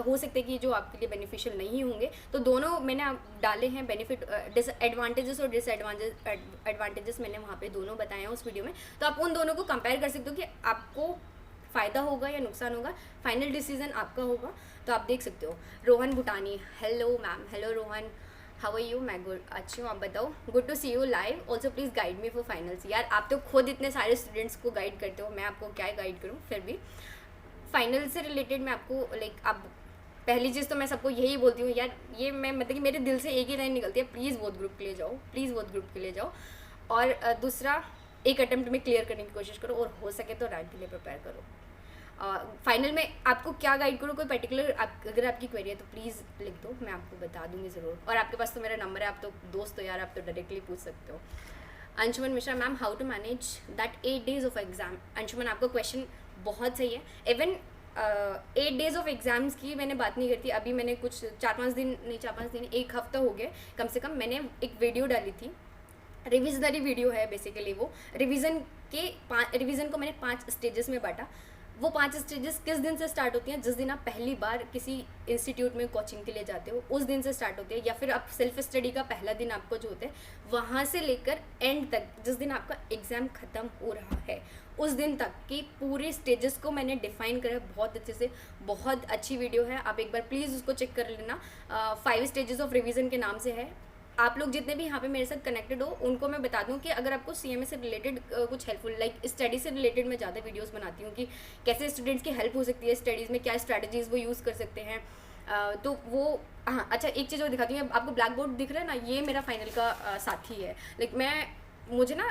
हो सकता है कि जो आपके लिए बेनिफिशियल नहीं होंगे। तो दोनों मैंने डाले हैं बेनिफिट, एडवांटेजेस और एडवांटेजेस मैंने वहाँ पे दोनों बताए हैं उस वीडियो में। तो आप उन दोनों को कंपेयर कर सकते हो कि आपको फ़ायदा होगा या नुकसान होगा, फाइनल डिसीजन आपका होगा। तो आप देख सकते हो। Rohan Bhutani, hello ma'am. Hello Rohan, how are you? मैं गुड, अच्छी हूँ, आप बताओ। Good to see you live, also please guide me for finals. यार आप तो खुद इतने सारे स्टूडेंट्स को गाइड करते हो, मैं आपको क्या गाइड करूँ। फिर भी फाइनल से रिलेटेड मैं आपको अब पहली चीज़ तो मैं सबको यही बोलती हूँ यार, ये मैं मतलब कि मेरे दिल से एक ही लाइन निकलती है, प्लीज़ बोथ ग्रुप के लिए जाओ, प्लीज़ बोथ ग्रुप के लिए जाओ। और दूसरा, एक अटेम्प्ट में क्लियर करने की कोशिश करो, और हो सके तो रैंक के लिए प्रिपेयर करो। फाइनल में आपको क्या गाइड करूँ, कोई पर्टिकुलर अगर आपकी क्वेरी है तो प्लीज़ लिख दो, मैं आपको बता दूंगी ज़रूर। और आपके पास तो मेरा नंबर है, आप तो दोस्त हो यार, आप तो डायरेक्टली पूछ सकते हो। Anshuman Mishra, ma'am how to manage that 8 days of exam? Anshuman, आपका क्वेश्चन बहुत सही है। इवन 8 days ऑफ एग्ज़ाम्स की मैंने बात नहीं करती। अभी मैंने कुछ 4-5 दिन, एक हफ्ता हो गया कम से कम, मैंने एक वीडियो डाली थी, रिविजनरी वीडियो है बेसिकली। वो रिवीजन को मैंने 5 स्टेजेस में बांटा। वो 5 स्टेजेस किस दिन से स्टार्ट होती हैं? जिस दिन आप पहली बार किसी इंस्टीट्यूट में कोचिंग के लिए जाते हो, उस दिन से स्टार्ट होती है। या फिर आप सेल्फ स्टडी का पहला दिन आपको जो होता है, वहाँ से लेकर एंड तक, जिस दिन आपका एग्ज़ाम ख़त्म हो रहा है, उस दिन तक की पूरे स्टेजेस को मैंने डिफ़ाइन करा बहुत अच्छे से। बहुत अच्छी वीडियो है, आप एक बार प्लीज़ उसको चेक कर लेना। 5 स्टेजेस ऑफ रिवीजन के नाम से है। आप लोग जितने भी यहाँ पे मेरे साथ कनेक्टेड हो, उनको मैं बता दूँ कि अगर आपको CMA से रिलेटेड कुछ हेल्पफुल, स्टडी से रिलेटेड मैं ज़्यादा वीडियोस बनाती हूँ कि कैसे स्टूडेंट्स की हेल्प हो सकती है स्टडीज़ में, क्या स्ट्रैटेजीज़ वो यूज़ कर सकते हैं। तो वो, हाँ अच्छा, एक चीज़ और दिखाती हूँ। आपको ब्लैक बोर्ड दिख रहा है ना, ये मेरा फाइनल का साथी है। मुझे ना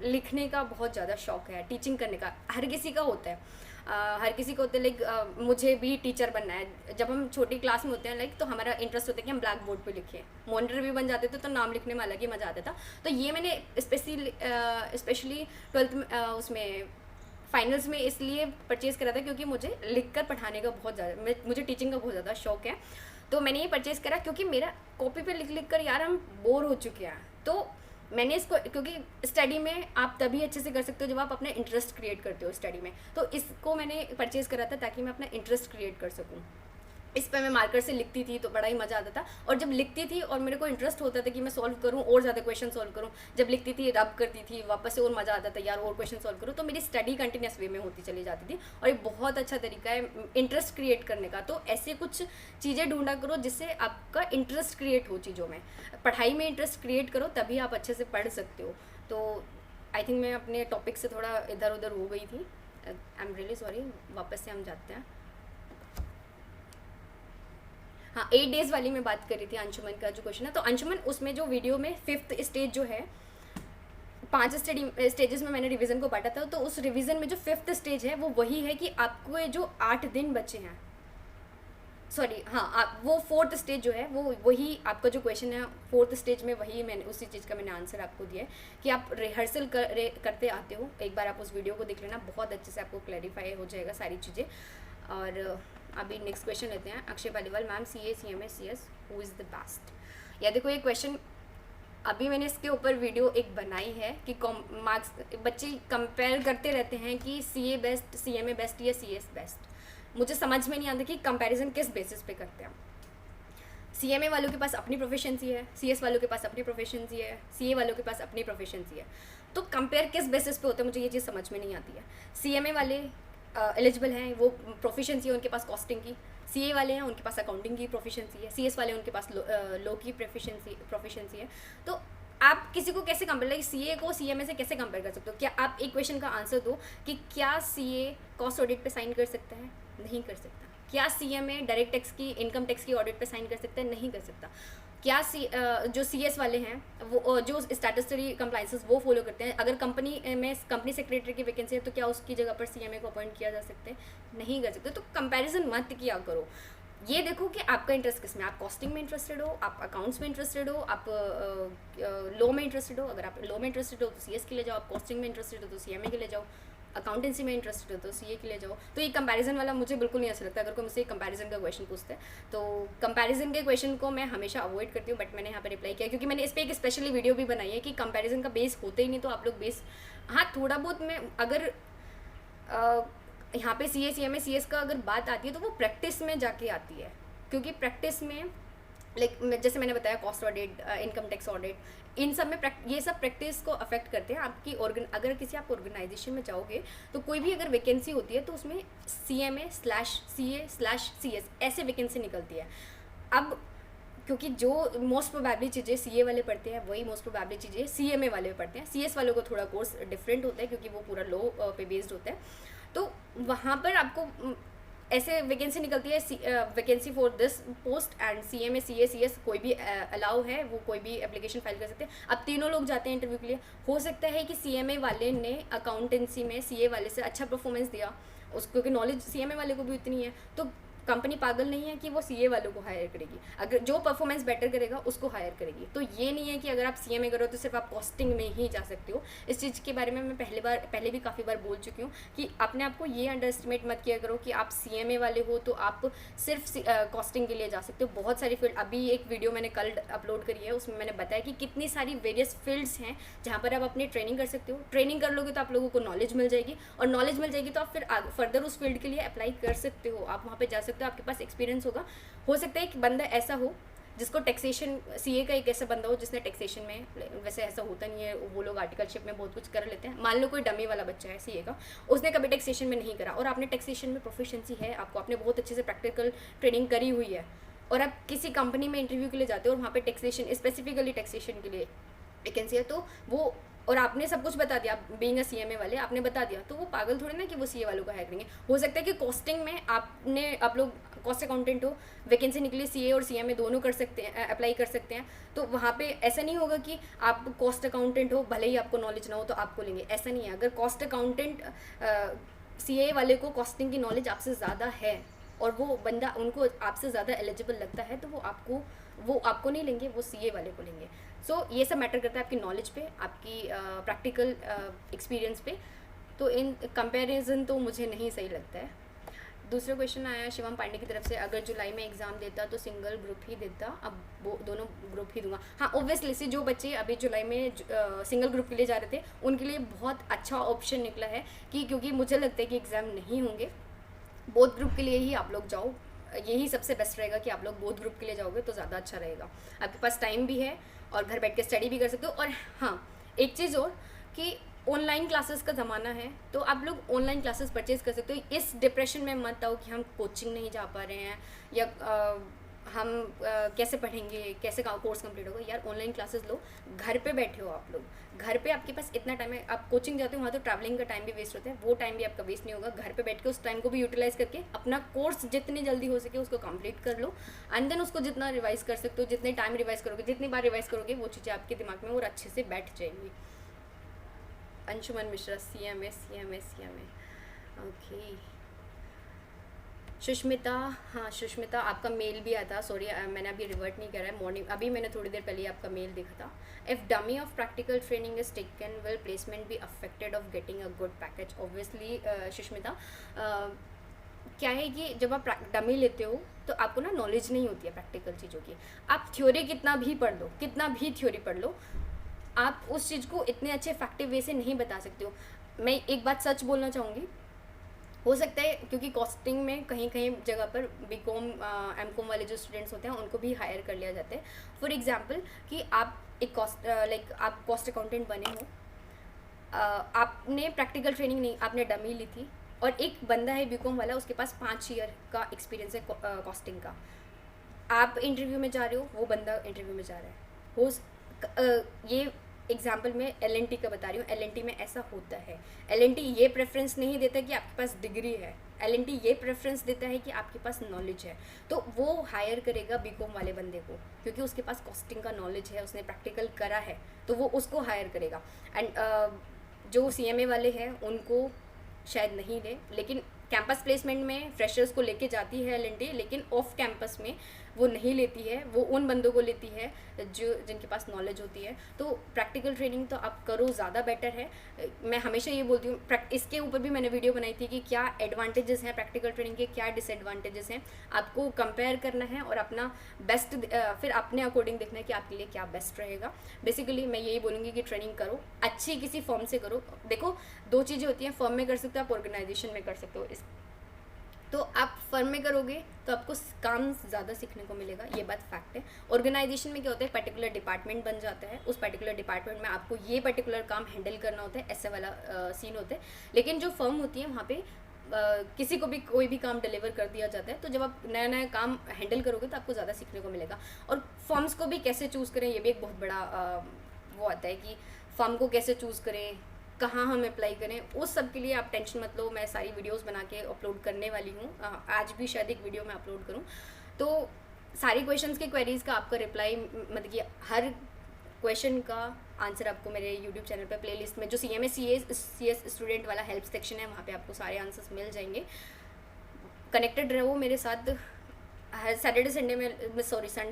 लिखने का बहुत ज़्यादा शौक है, टीचिंग करने का हर किसी का होता है। हर किसी को होता है। मुझे भी टीचर बनना है। जब हम छोटी क्लास में होते हैं तो हमारा इंटरेस्ट होता है कि हम ब्लैक बोर्ड पे लिखें। मॉनिटर भी बन जाते थे तो नाम लिखने में अलग ही मज़ा आता था। तो ये मैंने स्पेशली 12th में उसमें फाइनल्स में इसलिए परचेज़ करा था क्योंकि मुझे लिख कर पढ़ाने का बहुत ज़्यादा, मुझे टीचिंग का बहुत ज़्यादा शौक है। तो मैंने ये परचेज़ करा क्योंकि मेरा कॉपी पे लिख कर यार हम बोर हो चुके हैं। तो मैंने इसको, क्योंकि स्टडी में आप तभी अच्छे से कर सकते हो जब आप अपना इंटरेस्ट क्रिएट करते हो स्टडी में। तो इसको मैंने परचेज़ करा था ताकि मैं अपना इंटरेस्ट क्रिएट कर सकूँ। इस पे मैं मार्कर से लिखती थी तो बड़ा ही मज़ा आता था। और जब लिखती थी और मेरे को इंटरेस्ट होता था कि मैं सॉल्व करूँ और ज़्यादा क्वेश्चन सॉल्व करूँ, जब लिखती थी रब करती थी वापस से और मज़ा आता था यार और क्वेश्चन सॉल्व करूँ, तो मेरी स्टडी कंटिन्यूस वे में होती चली जाती थी। और ये बहुत अच्छा तरीका है इंटरेस्ट क्रिएट करने का। तो ऐसे कुछ चीज़ें ढूंढा करो जिससे आपका इंटरेस्ट क्रिएट हो चीज़ों में। पढ़ाई में इंटरेस्ट क्रिएट करो तभी आप अच्छे से पढ़ सकते हो। तो आई थिंक मैं अपने टॉपिक से थोड़ा इधर उधर हो गई थी, आई एम रियली सॉरी। वापस से हम जाते हैं। हाँ, 8 डेज़ वाली मैं बात कर रही थी, अंशुमन का जो क्वेश्चन है। तो अंशुमन उसमें जो वीडियो में 5th स्टेज जो है, 5 स्टेजेस में मैंने रिवीजन को बांटा था। तो उस रिवीजन में जो 5th स्टेज है वो वही है कि आपको ये जो 8 दिन बचे हैं, सॉरी हाँ, आप वो 4th स्टेज जो है वो वही आपका जो क्वेश्चन है 4th स्टेज में, वही मैंने उसी चीज़ का मैंने आंसर आपको दिया है कि आप रिहर्सल करते आते हो। एक बार आप उस वीडियो को देख लेना, बहुत अच्छे से आपको क्लैरिफाई हो जाएगा सारी चीज़ें। और अभी नेक्स्ट क्वेश्चन लेते हैं। Akshay Paliwal, ma'am CA CMA CS who is the best. या देखो ये क्वेश्चन अभी मैंने इसके ऊपर वीडियो एक बनाई है कि मार्क्स बच्चे कंपेयर करते रहते हैं कि CA बेस्ट, CMA बेस्ट या CS बेस्ट। मुझे समझ में नहीं आता कि कंपैरिजन किस बेसिस पे करते हैं। CMA वालों के पास अपनी प्रोफिशिएंसी है, CS वालों के पास अपनी प्रोफिशिएंसी है, CA वालों के पास अपनी प्रोफिशिएंसी है। तो कंपेयर किस बेसिस पे होता है, मुझे ये चीज़ समझ में नहीं आती है। CMA वाले एलिजिबल हैं, वो प्रोफिशिएंसी है उनके पास कॉस्टिंग की। CA वाले हैं उनके पास अकाउंटिंग की प्रोफिशिएंसी है। CS वाले उनके पास लो की प्रोफिशिएंसी है। तो आप किसी को कैसे कंपेयर, लाइक CA को CMA से कैसे कंपेयर कर सकते हो? क्या आप एक क्वेश्चन का आंसर दो कि क्या CA कॉस्ट ऑडिट पे साइन कर सकता है? नहीं कर सकता। क्या CMA डायरेक्ट टैक्स की, इनकम टैक्स की ऑडिट पे साइन कर सकता है? नहीं कर सकता। क्या जो CS वाले हैं वो जो स्टैट्यूटरी कंप्लाइंसेस वो फॉलो करते हैं, अगर कंपनी में कंपनी सेक्रेटरी की वैकेंसी है तो क्या उसकी जगह पर CMA को अपॉइंट किया जा सकता है? नहीं कर सकते। तो कंपैरिजन मत किया करो। ये देखो कि आपका इंटरेस्ट किस में, आप कॉस्टिंग में इंटरेस्टेड हो, आप अकाउंट्स में इंटरेस्टेड हो, आप लॉ में इंटरेस्टेड हो। अगर आप लॉ में इंटरेस्टेड हो तो CS के लिए जाओ, आप कॉस्टिंग में इंटरेस्टेड हो तो CMA के लिए जाओ, अकाउंटेंसी में इंटरेस्टेड हो तो CA के लिए जाओ। तो ये कंपैरिजन वाला मुझे बिल्कुल नहीं अच्छा लगता। अगर कोई मुझसे कंपैरिजन का क्वेश्चन पूछता है तो कंपैरिजन के क्वेश्चन को मैं हमेशा अवॉइड करती हूँ, बट मैंने यहाँ पर रिप्लाई किया क्योंकि मैंने इस पर एक स्पेशली वीडियो भी बनाई है कि कंपैरिजन का बेस होते ही नहीं। तो आप लोग बेस, हाँ थोड़ा बहुत मैं अगर यहाँ पे CA CMA CS का अगर बात आती है तो वो प्रैक्टिस में जाके आती है, क्योंकि प्रैक्टिस में लाइक जैसे मैंने बताया cost audit, income tax audit, इन सब में ये सब प्रैक्टिस को अफेक्ट करते हैं आपकी अगर किसी आप ऑर्गेनाइजेशन में जाओगे तो कोई भी अगर वैकेंसी होती है तो उसमें CMA/CA/CS ऐसे वैकेंसी निकलती है। अब क्योंकि जो मोस्ट प्रोबेबली चीज़ें CA वाले पढ़ते हैं वही मोस्ट प्रोबेबली चीज़ें CMA वाले पढ़ते हैं। CS वालों को थोड़ा कोर्स डिफरेंट होता है क्योंकि वो पूरा लॉ पे बेस्ड होता है। तो वहाँ पर आपको ऐसे वैकेंसी निकलती है, vacancy for this post and CMA CA CS कोई भी अलाउ है, वो कोई भी एप्लीकेशन फाइल कर सकते हैं। अब तीनों लोग जाते हैं इंटरव्यू के लिए, हो सकता है कि CMA वाले ने अकाउंटेंसी में CA वाले से अच्छा परफॉर्मेंस दिया उसको, क्योंकि नॉलेज CMA वाले को भी उतनी है। तो कंपनी पागल नहीं है कि वो CA वालों को हायर करेगी, अगर जो परफॉर्मेंस बेटर करेगा उसको हायर करेगी। तो ये नहीं है कि अगर आप CMA करो तो सिर्फ आप कॉस्टिंग में ही जा सकते हो। इस चीज़ के बारे में मैं पहले भी काफ़ी बार बोल चुकी हूँ कि अपने आप को ये अंडर एस्टिमेट मत किया करो कि आप CMA वाले हो तो आप सिर्फ कॉस्टिंग के लिए जा सकते हो। बहुत सारी फील्ड, अभी एक वीडियो मैंने कल अपलोड करी है उसमें मैंने बताया कि कितनी सारी वेरियस फील्ड्स हैं जहाँ पर आप अपनी ट्रेनिंग कर सकते हो। ट्रेनिंग कर लोगे तो आप लोगों को नॉलेज मिल जाएगी, और नॉलेज मिल जाएगी तो आप फिर फर्दर उस फील्ड के लिए अप्लाई कर सकते हो, आप वहाँ पर जा सकते हो, आपके पास एक्सपीरियंस होगा। हो सकता है कि बंदा ऐसा हो जिसको टैक्सेशन, CA का एक ऐसा बंदा हो जिसने टैक्सेशन में, वैसे ऐसा होता नहीं है, वो लोग आर्टिकलशिप में बहुत कुछ कर लेते हैं। मान लो कोई डमी वाला बच्चा है CA का, उसने कभी टैक्सेशन में नहीं करा और आपने टैक्सेशन में प्रोफिशिएंसी है, आपने बहुत अच्छे से प्रैक्टिकल ट्रेनिंग करी हुई है, और आप किसी कंपनी में इंटरव्यू के लिए जाते हो और वहाँ पे टैक्सेशन, स्पेसिफिकली टैक्सेशन के लिए वैकेंसी है, तो वो, और आपने सब कुछ बता दिया, बीइंग अ CMA वाले आपने बता दिया, तो वो पागल थोड़े ना कि वो CA वालों को हायर करेंगे। हो सकता है कि कॉस्टिंग में आप लोग कॉस्ट अकाउंटेंट हो, वैकेंसी निकली CA और CMA दोनों कर सकते हैं, अप्लाई कर सकते हैं। तो वहाँ पे ऐसा नहीं होगा कि आप कॉस्ट अकाउंटेंट हो भले ही आपको नॉलेज ना हो तो आपको लेंगे, ऐसा नहीं है। अगर कॉस्ट अकाउंटेंट CA वाले को कॉस्टिंग की नॉलेज आपसे ज़्यादा है और वो बंदा उनको आपसे ज़्यादा एलिजिबल लगता है तो वो आपको नहीं लेंगे, वो CA वाले को लेंगे। सो ये सब मैटर करता है आपकी नॉलेज पे, आपकी प्रैक्टिकल एक्सपीरियंस पे। तो इन कंपैरिजन तो मुझे नहीं सही लगता है। दूसरा क्वेश्चन आया शिवम पांडे की तरफ से, अगर जुलाई में एग्ज़ाम देता तो सिंगल ग्रुप ही देता, अब वो दोनों ग्रुप ही दूंगा। हाँ ओब्वियसली से जो बच्चे अभी जुलाई में सिंगल ग्रुप के लिए जा रहे थे उनके लिए बहुत अच्छा ऑप्शन निकला है कि क्योंकि मुझे लगता है कि एग्ज़ाम नहीं होंगे, बोथ ग्रुप के लिए ही आप लोग जाओ। यही सबसे बेस्ट रहेगा कि आप लोग बोथ ग्रुप के लिए जाओगे तो ज़्यादा अच्छा रहेगा। आपके पास टाइम भी है और घर बैठ के स्टडी भी कर सकते हो। और हाँ, एक चीज़ और कि ऑनलाइन क्लासेस का ज़माना है, तो आप लोग ऑनलाइन क्लासेस परचेज़ कर सकते हो। इस डिप्रेशन में मत आओ कि हम कोचिंग नहीं जा पा रहे हैं या हम कैसे पढ़ेंगे, कैसे कोर्स कंप्लीट होगा। यार ऑनलाइन क्लासेस लो, घर पे बैठे हो आप लोग, घर पे आपके पास इतना टाइम है। आप कोचिंग जाते हो वहाँ तो ट्रैवलिंग का टाइम भी वेस्ट होता है, वो टाइम भी आपका वेस्ट नहीं होगा। घर पे बैठ के उस टाइम को भी यूटिलाइज़ करके अपना कोर्स जितनी जल्दी हो सके उसको कंप्लीट कर लो, एंड देन उसको जितना रिवाइज़ कर सकते हो, जितने टाइम रिवाइज़ करोगे, जितनी बार रिवाइज़ करोगे, वो चीज़ें आपके दिमाग में और अच्छे से बैठ जाएंगी। अंशुमन मिश्रा, CMA। ओके, सुष्मिता, हाँ सुष्मिता, आपका मेल भी आया था, सॉरी मैंने अभी रिवर्ट नहीं करा है, मॉर्निंग अभी मैंने थोड़ी देर पहले आपका मेल देखा था। If dummy of practical training is taken, will placement be affected of getting a good package? Obviously Sushmita, क्या है कि जब आप डमी लेते हो तो आपको ना नॉलेज नहीं होती है प्रैक्टिकल चीज़ों की। आप थ्योरी कितना भी पढ़ लो, कितना भी थ्योरी पढ़ लो, आप उस चीज़ को इतने अच्छे इफेक्टिव वे से नहीं बता सकते हो। मैं एक बात सच बोलना चाहूँगी, हो सकता है क्योंकि कॉस्टिंग में कहीं कहीं जगह पर BCom M.Com वाले जो स्टूडेंट्स होते हैं उनको भी हायर कर लिया जाता है। फॉर एग्जांपल कि आप एक आप कॉस्ट अकाउंटेंट बने हो, आपने प्रैक्टिकल ट्रेनिंग नहीं, आपने डमी ली थी, और एक बंदा है BCom वाला, उसके पास 5 ईयर का एक्सपीरियंस है कॉस्टिंग का। आप इंटरव्यू में जा रहे हो, वो बंदा इंटरव्यू में जा रहा है। ये एग्जाम्पल में LNT का बता रही हूँ, LNT में ऐसा होता है। LNT ये प्रेफरेंस नहीं देता कि आपके पास डिग्री है, LNT ये प्रेफरेंस देता है कि आपके पास नॉलेज है। तो वो हायर करेगा BCom वाले बंदे को क्योंकि उसके पास कॉस्टिंग का नॉलेज है, उसने प्रैक्टिकल करा है, तो वो उसको हायर करेगा। एंड जो CMA वाले हैं उनको शायद नहीं ले, लेकिन कैंपस प्लेसमेंट में फ्रेशर्स को लेके जाती है LNT, लेकिन ऑफ कैंपस में वो नहीं लेती है, वो उन बंदों को लेती है जो जिनके पास नॉलेज होती है। तो प्रैक्टिकल ट्रेनिंग तो आप करो, ज़्यादा बेटर है। मैं हमेशा ये बोलती हूँ, इसके ऊपर भी मैंने वीडियो बनाई थी कि क्या एडवांटेजेस हैं प्रैक्टिकल ट्रेनिंग के, क्या डिसएडवांटेजेस हैं। आपको कंपेयर करना है और अपना बेस्ट फिर अपने अकॉर्डिंग देखना है कि आपके लिए क्या बेस्ट रहेगा। बेसिकली मैं यही बोलूँगी कि ट्रेनिंग करो, अच्छी किसी फॉर्म से करो। देखो, 2 चीज़ें होती हैं, फर्म में कर सकते हो आप, ऑर्गेनाइजेशन में कर सकते हो। तो आप फर्म में करोगे तो आपको काम ज़्यादा सीखने को मिलेगा, ये बात फैक्ट है। ऑर्गेनाइजेशन में क्या होता है, पर्टिकुलर डिपार्टमेंट बन जाता है, उस पर्टिकुलर डिपार्टमेंट में आपको ये पर्टिकुलर काम हैंडल करना होता है, ऐसे वाला सीन होता है। लेकिन जो फर्म होती है वहाँ पे किसी को भी कोई भी काम डिलीवर कर दिया जाता है। तो जब आप नया नया काम हैंडल करोगे तो आपको ज़्यादा सीखने को मिलेगा। और फर्म्स को भी कैसे चूज़ करें, ये भी एक बहुत बड़ा वो आता है कि फर्म को कैसे चूज़ करें, कहाँ हम अप्लाई करें, उस सब के लिए आप टेंशन मत लो। मैं सारी वीडियोस बना के अपलोड करने वाली हूँ, आज भी शायद एक वीडियो मैं अपलोड करूँ। तो सारी क्वेश्चंस के क्वेरीज़ का आपका रिप्लाई, मतलब कि हर क्वेश्चन का आंसर आपको मेरे यूट्यूब चैनल पे प्लेलिस्ट में जो CMA CS स्टूडेंट वाला हेल्प सेक्शन है वहाँ पे आपको सारे आंसर्स मिल जाएंगे। कनेक्टेड रहो मेरे साथ। संडे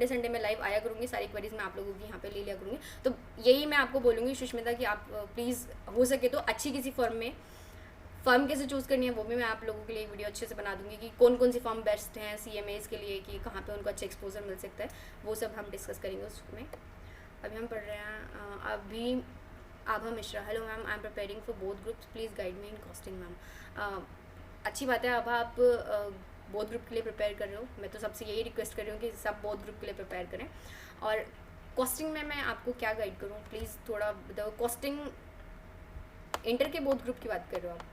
संडे में लाइव आया करूँगी, सारी क्वेरीज मैं आप लोगों की यहाँ पे ले लिया करूँगी। तो यही मैं आपको बोलूँगी सुष्मिता कि आप प्लीज़ हो सके तो अच्छी किसी फर्म कैसे चूज़ करनी है वो भी मैं आप लोगों के लिए वीडियो अच्छे से बना दूँगी कि कौन कौन सी फर्म बेस्ट हैं CMAs के लिए, कि कहाँ पे उनको अच्छा एक्सपोजर मिल सकता है, वो सब हम डिस्कस करेंगे उसमें। अभी हम पढ़ रहे हैं अभी Abha Mishra, hello ma'am, I am preparing for both groups, please guide me in costing ma'am. अच्छी बात है आभा, आप बोथ ग्रुप के लिए प्रिपेयर कर रहे हो। मैं तो सबसे यही रिक्वेस्ट कर रही हूँ कि सब बोथ ग्रुप के लिए प्रिपेयर करें। और कॉस्टिंग में मैं आपको क्या गाइड करूँ, प्लीज़ थोड़ा बताओ। कॉस्टिंग इंटर के बोथ ग्रुप की बात कर रहे हो आप,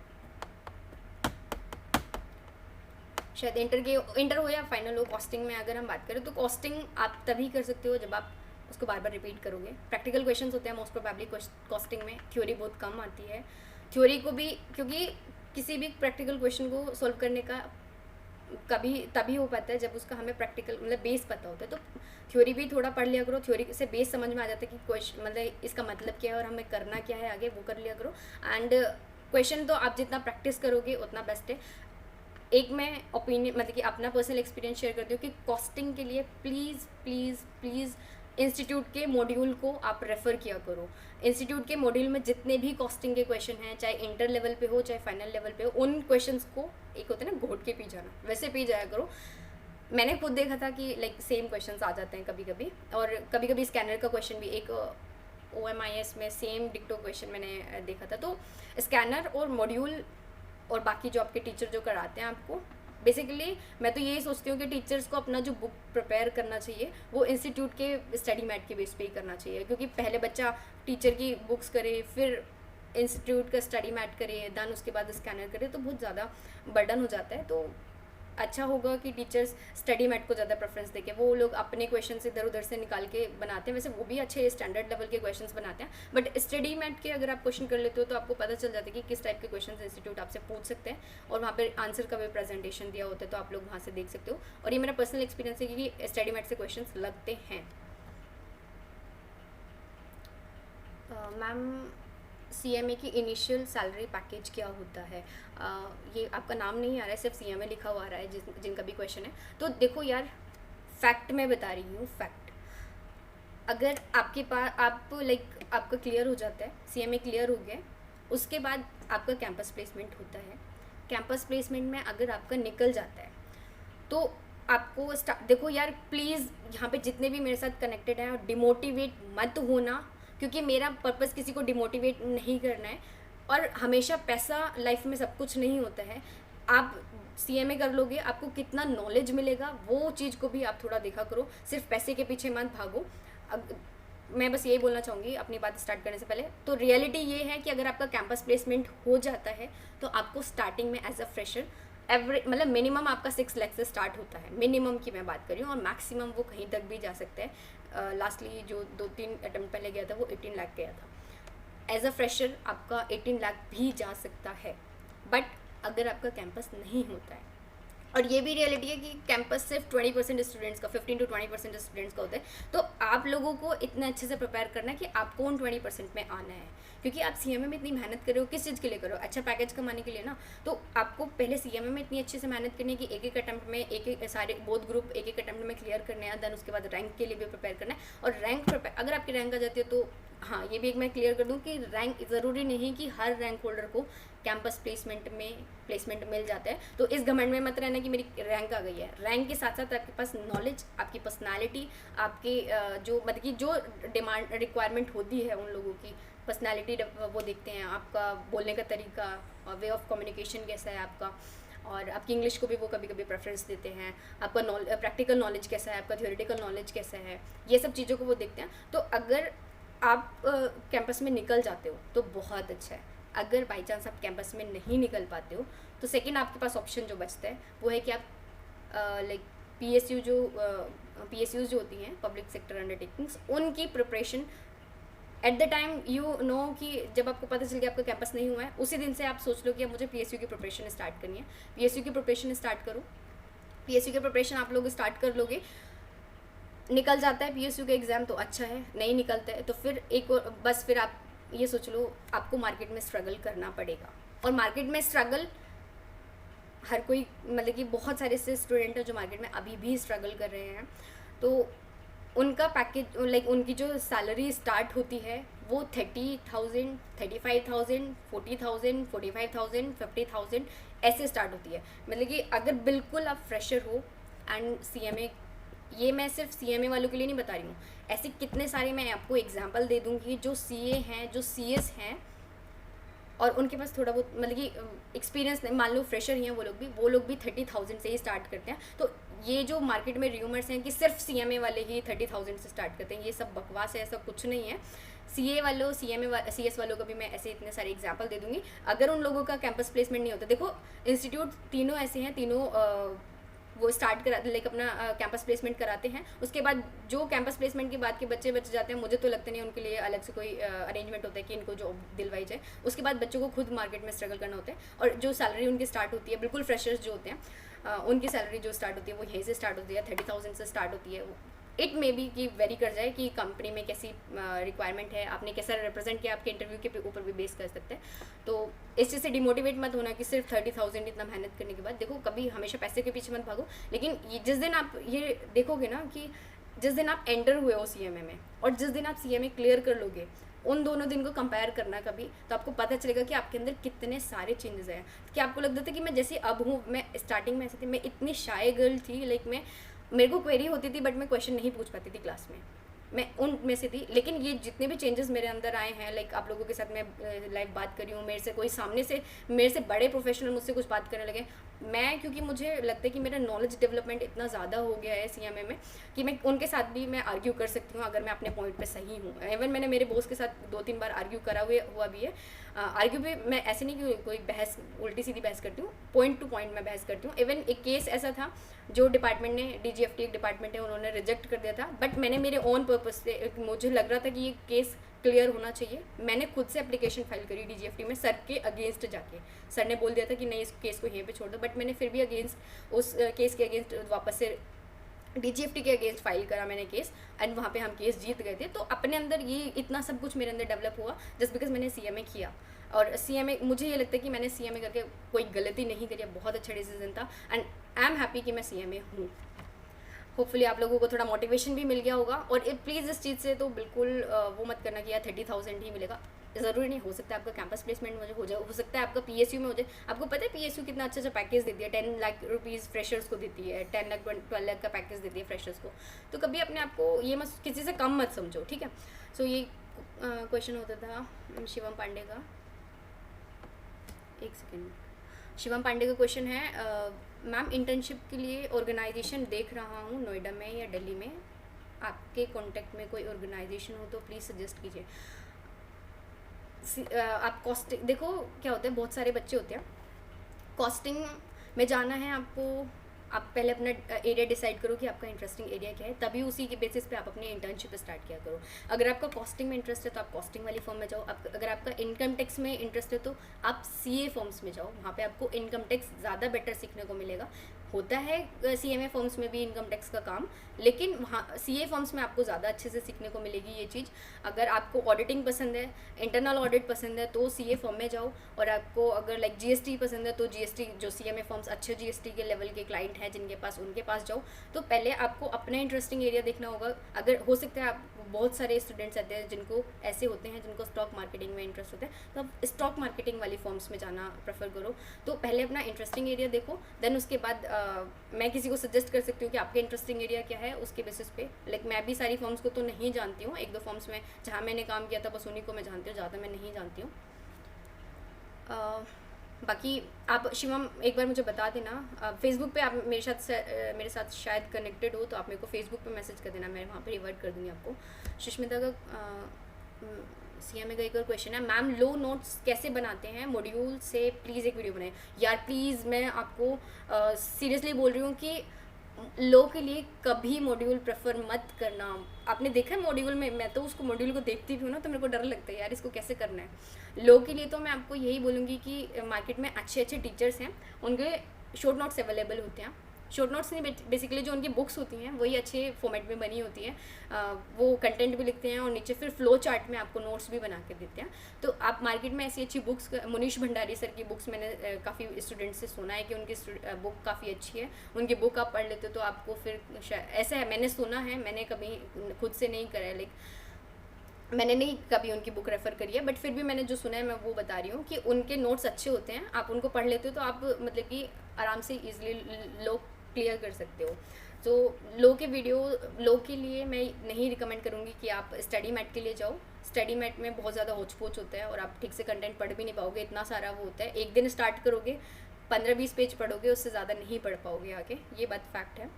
शायद इंटर हो या फाइनल हो। कॉस्टिंग में अगर हम बात करें तो कॉस्टिंग आप तभी कर सकते हो जब आप उसको बार बार रिपीट करोगे। प्रैक्टिकल क्वेश्चंस होते हैं मोस्ट प्रोबेबली कॉस्टिंग में, थ्योरी बहुत कम आती है। थ्योरी को भी, क्योंकि किसी भी प्रैक्टिकल क्वेश्चन को सॉल्व करने का कभी तभी हो पाता है जब उसका हमें प्रैक्टिकल मतलब बेस पता होता है। तो थ्योरी भी थोड़ा पढ़ लिया करो, थ्योरी से बेस समझ में आ जाता है कि क्वेश्चन मतलब इसका मतलब क्या है और हमें करना क्या है आगे, वो कर लिया करो। एंड क्वेश्चन तो आप जितना प्रैक्टिस करोगे उतना बेस्ट है। एक मैं ओपिनियन मतलब कि अपना पर्सनल एक्सपीरियंस शेयर करती हूँ कि कॉस्टिंग के लिए प्लीज़ प्लीज़ प्लीज़ इंस्टीट्यूट के मॉड्यूल को आप रेफ़र किया करो। इंस्टीट्यूट के मॉड्यूल में जितने भी कॉस्टिंग के क्वेश्चन हैं, चाहे इंटर लेवल पे हो चाहे फाइनल लेवल पे हो, उन क्वेश्चंस को एक होता है ना घोट के पी जाना, वैसे पी जाया करो। मैंने खुद देखा था कि लाइक सेम क्वेश्चंस आ जाते हैं कभी कभी, और कभी कभी स्कैनर का क्वेश्चन भी एक OMIS में सेम डिक्टो क्वेश्चन मैंने देखा था। तो स्कैनर और मॉड्यूल और बाकी जो आपके टीचर जो कराते हैं आपको, बेसिकली मैं तो यही सोचती हूँ कि टीचर्स को अपना जो बुक प्रिपेयर करना चाहिए वो इंस्टीट्यूट के स्टडी मैट के बेस पे ही करना चाहिए, क्योंकि पहले बच्चा टीचर की बुक्स करे, फिर इंस्टीट्यूट का स्टडी मैट करे, देन उसके बाद स्कैनर करे, तो बहुत ज़्यादा बर्डन हो जाता है। तो अच्छा होगा कि टीचर्स स्टडी मैट को ज़्यादा प्रेफरेंस देके, वो लोग अपने क्वेश्चन इधर उधर से निकाल के बनाते हैं, वैसे वो भी अच्छे स्टैंडर्ड लेवल के क्वेश्चंस बनाते हैं, बट स्टडी मैट के अगर आप क्वेश्चन कर लेते हो तो आपको पता चल जाता है कि किस टाइप के क्वेश्चन इंस्टीट्यूट आपसे पूछ सकते हैं, और वहाँ पर आंसर का भी प्रेजेंटेशन दिया होता है, तो आप लोग वहाँ से देख सकते हो। और ये मेरा पर्सनल एक्सपीरियंस है कि स्टडी मैट से क्वेश्चन लगते हैं। मैम सीएमए की इनिशियल सैलरी पैकेज क्या होता है? ये आपका नाम नहीं आ रहा है, सिर्फ सीएमए लिखा हुआ आ रहा है जिनका भी क्वेश्चन है। तो देखो यार, फैक्ट मैं बता रही हूँ, फैक्ट। अगर आपके पास आपका क्लियर हो जाता है, सीएमए क्लियर हो गया, उसके बाद आपका कैंपस प्लेसमेंट होता है। कैंपस प्लेसमेंट में अगर आपका निकल जाता है तो आपको देखो यार, प्लीज़ यहाँ पे जितने भी मेरे साथ कनेक्टेड हैं, डिमोटिवेट मत होना, क्योंकि मेरा पर्पस किसी को डिमोटिवेट नहीं करना है। और हमेशा पैसा लाइफ में सब कुछ नहीं होता है। आप सीएमए कर लोगे, आपको कितना नॉलेज मिलेगा वो चीज़ को भी आप थोड़ा देखा करो, सिर्फ पैसे के पीछे मत भागो। अब मैं बस यही बोलना चाहूँगी अपनी बात स्टार्ट करने से पहले, तो रियलिटी ये है कि अगर आपका कैंपस प्लेसमेंट हो जाता है तो आपको स्टार्टिंग में एज अ फ्रेशर मतलब मिनिमम आपका 6 लाख से स्टार्ट होता है, मिनिमम की मैं बात कर रही हूँ, और मैक्सिमम वो कहीं तक भी जा सकता है। लास्टली जो 2-3 अटेम्प्ट पहले गया था वो 18 लाख गया था। एज अ फ्रेशर आपका 18 लाख भी जा सकता है, बट अगर आपका कैंपस नहीं होता है। और ये भी रियलिटी है कि कैंपस सिर्फ 20% स्टूडेंट्स का, 15 to 20% स्टूडेंट्स का होता है। तो आप लोगों को इतना अच्छे से प्रिपेयर करना है कि आपको उन 20% में आना है, क्योंकि आप सीएमए में इतनी मेहनत कर रहे हो, किस चीज़ के लिए करो? अच्छा पैकेज कमाने के लिए ना। तो आपको पहले सीएमए में इतनी अच्छे से मेहनत करनी है कि एक एक अटैम्प्ट में सारे बोथ ग्रुप एक एक अटैम्प्ट में क्लियर करने हैं, देन उसके बाद रैंक के लिए भी प्रिपेयर करना है। और रैंक अगर आपकी रैंक आ जाती है तो हाँ, ये भी एक मैं क्लियर कर दूँ कि रैंक ज़रूरी नहीं कि हर रैंक होल्डर को कैंपस प्लेसमेंट मिल जाता है। तो इस घमंड में मत रहना कि मेरी रैंक आ गई है। रैंक के साथ साथ आपके पास नॉलेज, आपकी पर्सनालिटी, आपके जो मतलब कि जो डिमांड रिक्वायरमेंट होती है उन लोगों की पर्सनालिटी वो देखते हैं, आपका बोलने का तरीका, वे ऑफ कम्युनिकेशन कैसा है आपका, और आपकी इंग्लिश को भी वो कभी कभी प्रेफरेंस देते हैं, आपका प्रैक्टिकल नॉलेज कैसा है, आपका थ्योरेटिकल नॉलेज कैसा है, ये सब चीज़ों को वो देखते हैं। तो अगर आप कैंपस में निकल जाते हो तो बहुत अच्छा है। अगर बाई चांस आप कैंपस में नहीं निकल पाते हो तो सेकंड आपके पास ऑप्शन जो बचता है वो है कि आप लाइक PSUs जो होती हैं, पब्लिक सेक्टर अंडरटेकिंग्स, उनकी preparation at the time you know कि जब आपको पता चल गया आपका कैंपस नहीं हुआ है, उसी दिन से आप सोच लो कि अब मुझे PSU की प्रिपरेशन स्टार्ट करनी है। PSU की प्रिपरेशन स्टार्ट करो। PSU की प्रिपरेशन आप लोग स्टार्ट कर लोगे, निकल जाता है PSU का एग्ज़ाम तो अच्छा है, नहीं निकलता है तो फिर बस फिर आप ये सोच लो आपको मार्केट में स्ट्रगल करना पड़ेगा। और मार्केट में स्ट्रगल हर कोई, मतलब कि बहुत सारे ऐसे स्टूडेंट हैं जो मार्केट में अभी भी स्ट्रगल कर रहे हैं, तो उनका पैकेज लाइक उनकी जो सैलरी स्टार्ट होती है वो 30,000, 35,000, 40,000, 45,000, 50,000 ऐसे स्टार्ट होती है। मतलब कि अगर बिल्कुल आप फ्रेशर हो एंड CMA, ये मैं सिर्फ CMA वालों के लिए नहीं बता रही हूँ, ऐसे कितने सारे मैं आपको एग्जांपल दे दूँगी जो CA हैं, जो CS हैं, और उनके पास थोड़ा बहुत मतलब कि एक्सपीरियंस नहीं, मान लो फ्रेशर ही हैं वो लोग भी 30,000 से ही स्टार्ट करते हैं। तो ये जो मार्केट में र्यूमर्स हैं कि सिर्फ CMA वाले ही 30,000 से स्टार्ट करते हैं, ये सब बकवास है, ऐसा कुछ नहीं है। CA वालों, CS वालों को भी मैं ऐसे इतने सारे एग्जाम्पल दे दूँगी। अगर उन लोगों का कैंपस प्लेसमेंट नहीं होता, देखो इंस्टीट्यूट तीनों ऐसे हैं, तीनों वो स्टार्ट करा लाइक अपना कैंपस प्लेसमेंट कराते हैं। उसके बाद जो कैंपस प्लेसमेंट के बाद के बच्चे बच जाते हैं, मुझे तो लगता नहीं उनके लिए अलग से कोई अरेंजमेंट होता है कि इनको जॉब दिलवाई जाए। उसके बाद बच्चों को खुद मार्केट में स्ट्रगल करना होता है, और जो सैलरी उनकी स्टार्ट होती है, बिल्कुल फ्रेशर्स जो होते हैं उनकी सैलरी जो स्टार्ट होती है वो यहीं से स्टार्ट होती है, 30,000 से स्टार्ट होती है। इट मे बी कि वेरी कर जाए कि कंपनी में कैसी रिक्वायरमेंट है, आपने कैसा रिप्रेजेंट किया, आपके इंटरव्यू के ऊपर भी बेस कर सकते हैं। तो इस चीज़ से डिमोटिवेट मत होना कि सिर्फ 30,000 इतना मेहनत करने के बाद, देखो कभी हमेशा पैसे के पीछे मत भागो। लेकिन जिस दिन आप ये देखोगे ना कि जिस दिन आप एंटर हुए हो CMA में और जिस दिन आप CMA क्लियर कर लोगे, उन दोनों दिन को कंपेयर करना कभी, तो आपको पता चलेगा कि आपके अंदर कितने सारे चेंजेस हैं। कि आपको लगता था कि मैं जैसे अब हूँ, मैं स्टार्टिंग में ऐसी थी, मैं इतनी शाय गर्ल थी, लाइक मेरे को क्वेरी होती थी बट मैं क्वेश्चन नहीं पूछ पाती थी क्लास में, मैं उन में से थी। लेकिन ये जितने भी चेंजेस मेरे अंदर आए हैं, लाइक आप लोगों के साथ मैं लाइव बात कर रही हूँ, मेरे से कोई सामने से मेरे से बड़े प्रोफेशनल मुझसे कुछ बात करने लगे, मैं क्योंकि मुझे लगता है कि मेरा नॉलेज डेवलपमेंट इतना ज़्यादा हो गया है सीएमए में कि मैं उनके साथ भी मैं आर्ग्यू कर सकती हूँ अगर मैं अपने पॉइंट पे सही हूँ। इवन मैंने मेरे बॉस के साथ 2-3 बार आर्ग्यू करा हुआ भी है। आर्ग्यू भी मैं ऐसे नहीं कि कोई बहस उल्टी सीधी बहस करती हूँ, पॉइंट टू पॉइंट मैं बहस करती हूँ। इवन एक केस ऐसा था जो डिपार्टमेंट ने, डीजीएफटी एक डिपार्टमेंट है, उन्होंने रिजेक्ट कर दिया था, बट मैंने मेरे ओन पर्पज से, मुझे लग रहा था कि ये केस क्लियर होना चाहिए, मैंने खुद से एप्लीकेशन फाइल करी डीजीएफटी में सर के अगेंस्ट जाके। सर ने बोल दिया था कि नहीं, इस केस को यहीं पे छोड़ दो, बट मैंने फिर भी अगेंस्ट उस केस के अगेंस्ट वापस से डीजीएफटी के अगेंस्ट फाइल करा मैंने केस, एंड वहाँ पे हम केस जीत गए थे। तो अपने अंदर ये इतना सब कुछ मेरे अंदर डेवलप हुआ जस्ट बिकॉज मैंने सीएमए किया। और सीएमए, मुझे ये लगता है कि मैंने सीएमए करके कोई गलती नहीं करी, बहुत अच्छा डिसीजन था, एंड आई एम हैप्पी कि मैं सीएमए हूँ। होपफुली आप लोगों को थोड़ा मोटिवेशन भी मिल गया होगा। और प्लीज़ इस चीज़ से तो बिल्कुल वो मत करना कि यार 30,000 ही मिलेगा, ज़रूरी नहीं। हो सकता है आपका कैंपस प्लेसमेंट मुझे हो जाए, हो सकता है आपका पीएसयू में हो जाए। आपको पता है पीएसयू कितना अच्छा अच्छा पैकेज देती है, 10 लाख रुपीज़ फ्रेशर्स को देती है, 10 लाख 12 लाख का पैकेज देती है फ्रेशर्स को। तो कभी अपने आप को ये मत, किसी से कम मत समझो, ठीक है। सो ये क्वेश्चन होता था शिवम पांडे का, एक सेकेंड। शिवम पांडे का क्वेश्चन है, मैम इंटर्नशिप के लिए ऑर्गेनाइजेशन देख रहा हूँ नोएडा में या दिल्ली में, आपके कांटेक्ट में कोई ऑर्गेनाइजेशन हो तो प्लीज़ सजेस्ट कीजिए। आप कॉस्टिंग देखो, क्या होता है, बहुत सारे बच्चे होते हैं, कॉस्टिंग में जाना है आपको, आप पहले अपना एरिया डिसाइड करो कि आपका इंटरेस्टिंग एरिया क्या है, तभी उसी के बेसिस पे आप अपनी इंटर्नशिप स्टार्ट किया करो। अगर आपका कॉस्टिंग में इंटरेस्ट है तो आप कॉस्टिंग वाली फॉर्म में जाओ। अगर आपका इनकम टैक्स में इंटरेस्ट है तो आप सीए फॉर्म्स में जाओ, वहाँ पे आपको इनकम टैक्स ज़्यादा बेटर सीखने को मिलेगा। होता है सीएमए फॉर्म्स में भी इनकम टैक्स का काम, लेकिन वहाँ सीए फॉर्म्स में आपको ज़्यादा अच्छे से सीखने को मिलेगी ये चीज़। अगर आपको ऑडिटिंग पसंद है, इंटरनल ऑडिट पसंद है तो सीए फॉर्म में जाओ। और आपको अगर लाइक जीएसटी पसंद है तो जीएसटी, जो सीएमए फॉर्म्स अच्छे जीएसटी के लेवल के क्लाइंट हैं जिनके पास, उनके पास जाओ। तो पहले आपको अपना इंटरेस्टिंग एरिया देखना होगा। अगर हो सकता है, आप बहुत सारे स्टूडेंट्स आते हैं जिनको ऐसे होते हैं जिनको स्टॉक मार्केटिंग में इंटरेस्ट होता है, तो आप स्टॉक मार्केटिंग वाली फॉर्म्स में जाना प्रेफर करो। तो पहले अपना इंटरेस्टिंग एरिया देखो, देन उसके बाद मैं किसी को सजेस्ट कर सकती हूँ कि आपके इंटरेस्टिंग एरिया क्या है, उसके बेसिस पे। लाइक मैं भी सारी फॉर्म्स को तो नहीं जानती हूँ, 1-2 फॉर्म्स में जहाँ मैंने काम किया था बस उन्हीं को मैं जानती हूँ, ज़्यादा मैं नहीं जानती हूँ। बाकी आप शिवम एक बार मुझे बता देना, फेसबुक पे आप मेरे साथ शायद कनेक्टेड हो, तो आप मेरे को फेसबुक पे मैसेज कर देना, मैं वहाँ पे रिवर्ट कर दूँगी आपको। सुष्मिता का सीएमए का एक और क्वेश्चन है, मैम लो नोट्स कैसे बनाते हैं मॉड्यूल से, प्लीज़ एक वीडियो बनाएं। यार प्लीज़, मैं आपको सीरियसली बोल रही हूँ कि लो के लिए कभी मॉड्यूल प्रेफर मत करना। आपने देखा है मॉड्यूल में, मैं तो उसको मॉड्यूल को देखती भी हूँ ना तो मेरे को डर लगता है यार इसको कैसे करना है। लो के लिए तो मैं आपको यही बोलूँगी कि मार्केट में अच्छे अच्छे टीचर्स हैं, उनके शॉर्ट नोट्स अवेलेबल होते हैं। शॉर्ट नोट्स नहीं, बेसिकली जो उनकी बुक्स होती हैं वही अच्छे फॉर्मेट में बनी होती हैं। वो कंटेंट भी लिखते हैं और नीचे फिर फ्लो चार्ट में आपको नोट्स भी बना के देते हैं। तो आप मार्केट में ऐसी अच्छी बुक्स, मुनीश भंडारी सर की बुक्स मैंने काफ़ी स्टूडेंट्स से सुना है कि उनकी बुक काफ़ी अच्छी है, उनकी बुक आप पढ़ लेते हो तो आपको फिर ऐसा है, मैंने सुना है, मैंने कभी खुद से नहीं करा है, लाइक मैंने नहीं कभी उनकी बुक रेफ़र करी है, बट फिर भी मैंने जो सुना है मैं वो बता रही हूँ कि उनके नोट्स अच्छे होते हैं। आप उनको पढ़ लेते हो तो आप मतलब कि आराम से ईजिली लो क्लियर कर सकते हो। तो लो के लिए मैं नहीं रिकमेंड करूँगी कि आप स्टडी मैट के लिए जाओ। स्टडी मैट में बहुत ज़्यादा होच पोच होता है और आप ठीक से कंटेंट पढ़ भी नहीं पाओगे, इतना सारा वो होता है। एक दिन स्टार्ट करोगे 15-20 पेज पढ़ोगे, उससे ज़्यादा नहीं पढ़ पाओगे आगे, ये बात फैक्ट है।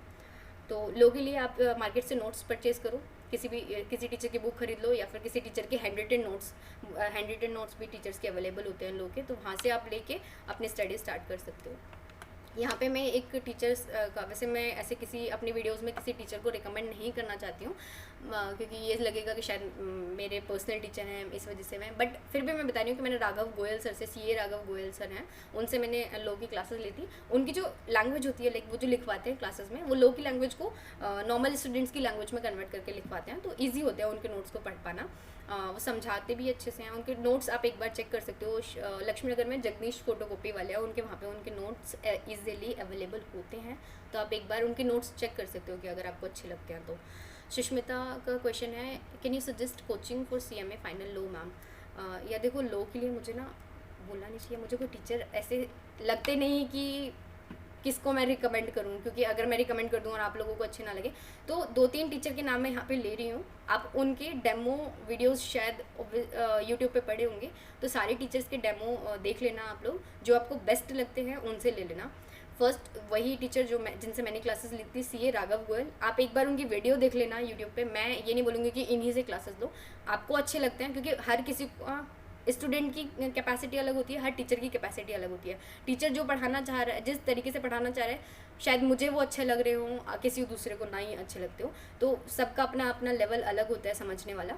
तो लो के लिए आप मार्केट से नोट्स परचेज़ करो, किसी टीचर की बुक खरीद लो या फिर किसी टीचर के हैंड रिटन नोट्स भी टीचर्स के अवेलेबल होते हैं लो के, तो वहाँ से आप लेके अपनी स्टडी स्टार्ट कर सकते हो। यहाँ पे मैं एक टीचर्स का, वैसे मैं ऐसे किसी अपनी वीडियोस में किसी टीचर को रिकमेंड नहीं करना चाहती हूँ क्योंकि ये लगेगा कि शायद मेरे पर्सनल टीचर हैं, इस वजह से मैं, बट फिर भी मैं बता रही हूँ कि मैंने राघव गोयल सर से, सीए राघव गोयल सर हैं, उनसे मैंने लो की क्लासेस ली थी। उनकी जो लैंग्वेज होती है, लाइक वो जो लिखवाते हैं क्लासेस में, वो लो की लैंग्वेज को नॉर्मल स्टूडेंट्स की लैंग्वेज में कन्वर्ट करके लिखवाते हैं, तो ईजी होता है उनके नोट्स को पढ़ पाना। वो समझाते भी अच्छे से हैं। उनके नोट्स आप एक बार चेक कर सकते हो, लक्ष्मी नगर में जगदीश फोटोकॉपी वाले हैं, उनके वहाँ पे उनके नोट्स ईजिली अवेलेबल होते हैं, तो आप एक बार उनके नोट्स चेक कर सकते हो कि अगर आपको अच्छे लगते हैं तो। सुष्मिता का क्वेश्चन है, can you suggest coaching for CMA final low ma'am. या देखो, लो के लिए मुझे ना बोलना नहीं चाहिए, मुझे कोई टीचर ऐसे लगते नहीं कि किसको मैं रिकमेंड करूँ, क्योंकि अगर मैं रिकमेंड कर दूँ और आप लोगों को अच्छे ना लगे, तो 2-3 टीचर के नाम मैं यहाँ पे ले रही हूँ। आप उनके डेमो वीडियोस शायद यूट्यूब पे पड़े होंगे, तो सारे टीचर्स के डेमो देख लेना आप लोग, जो आपको बेस्ट लगते हैं उनसे ले लेना। फर्स्ट वही टीचर जो मैं जिनसे मैंने क्लासेस ली थी, सीए राघव गोयल, आप एक बार उनकी वीडियो देख लेना यूट्यूब पे। मैं ये नहीं बोलूँगी कि इन्हीं से क्लासेस लो, आपको अच्छे लगते हैं क्योंकि हर किसी स्टूडेंट की कैपेसिटी अलग होती है, हर टीचर की कैपेसिटी अलग होती है। टीचर जो पढ़ाना चाह रहा है, जिस तरीके से पढ़ाना चाह रहा है, शायद मुझे वो अच्छे लग रहे हों, किसी दूसरे को ना ही अच्छे लगते हो। तो सबका अपना अपना लेवल अलग होता है समझने वाला।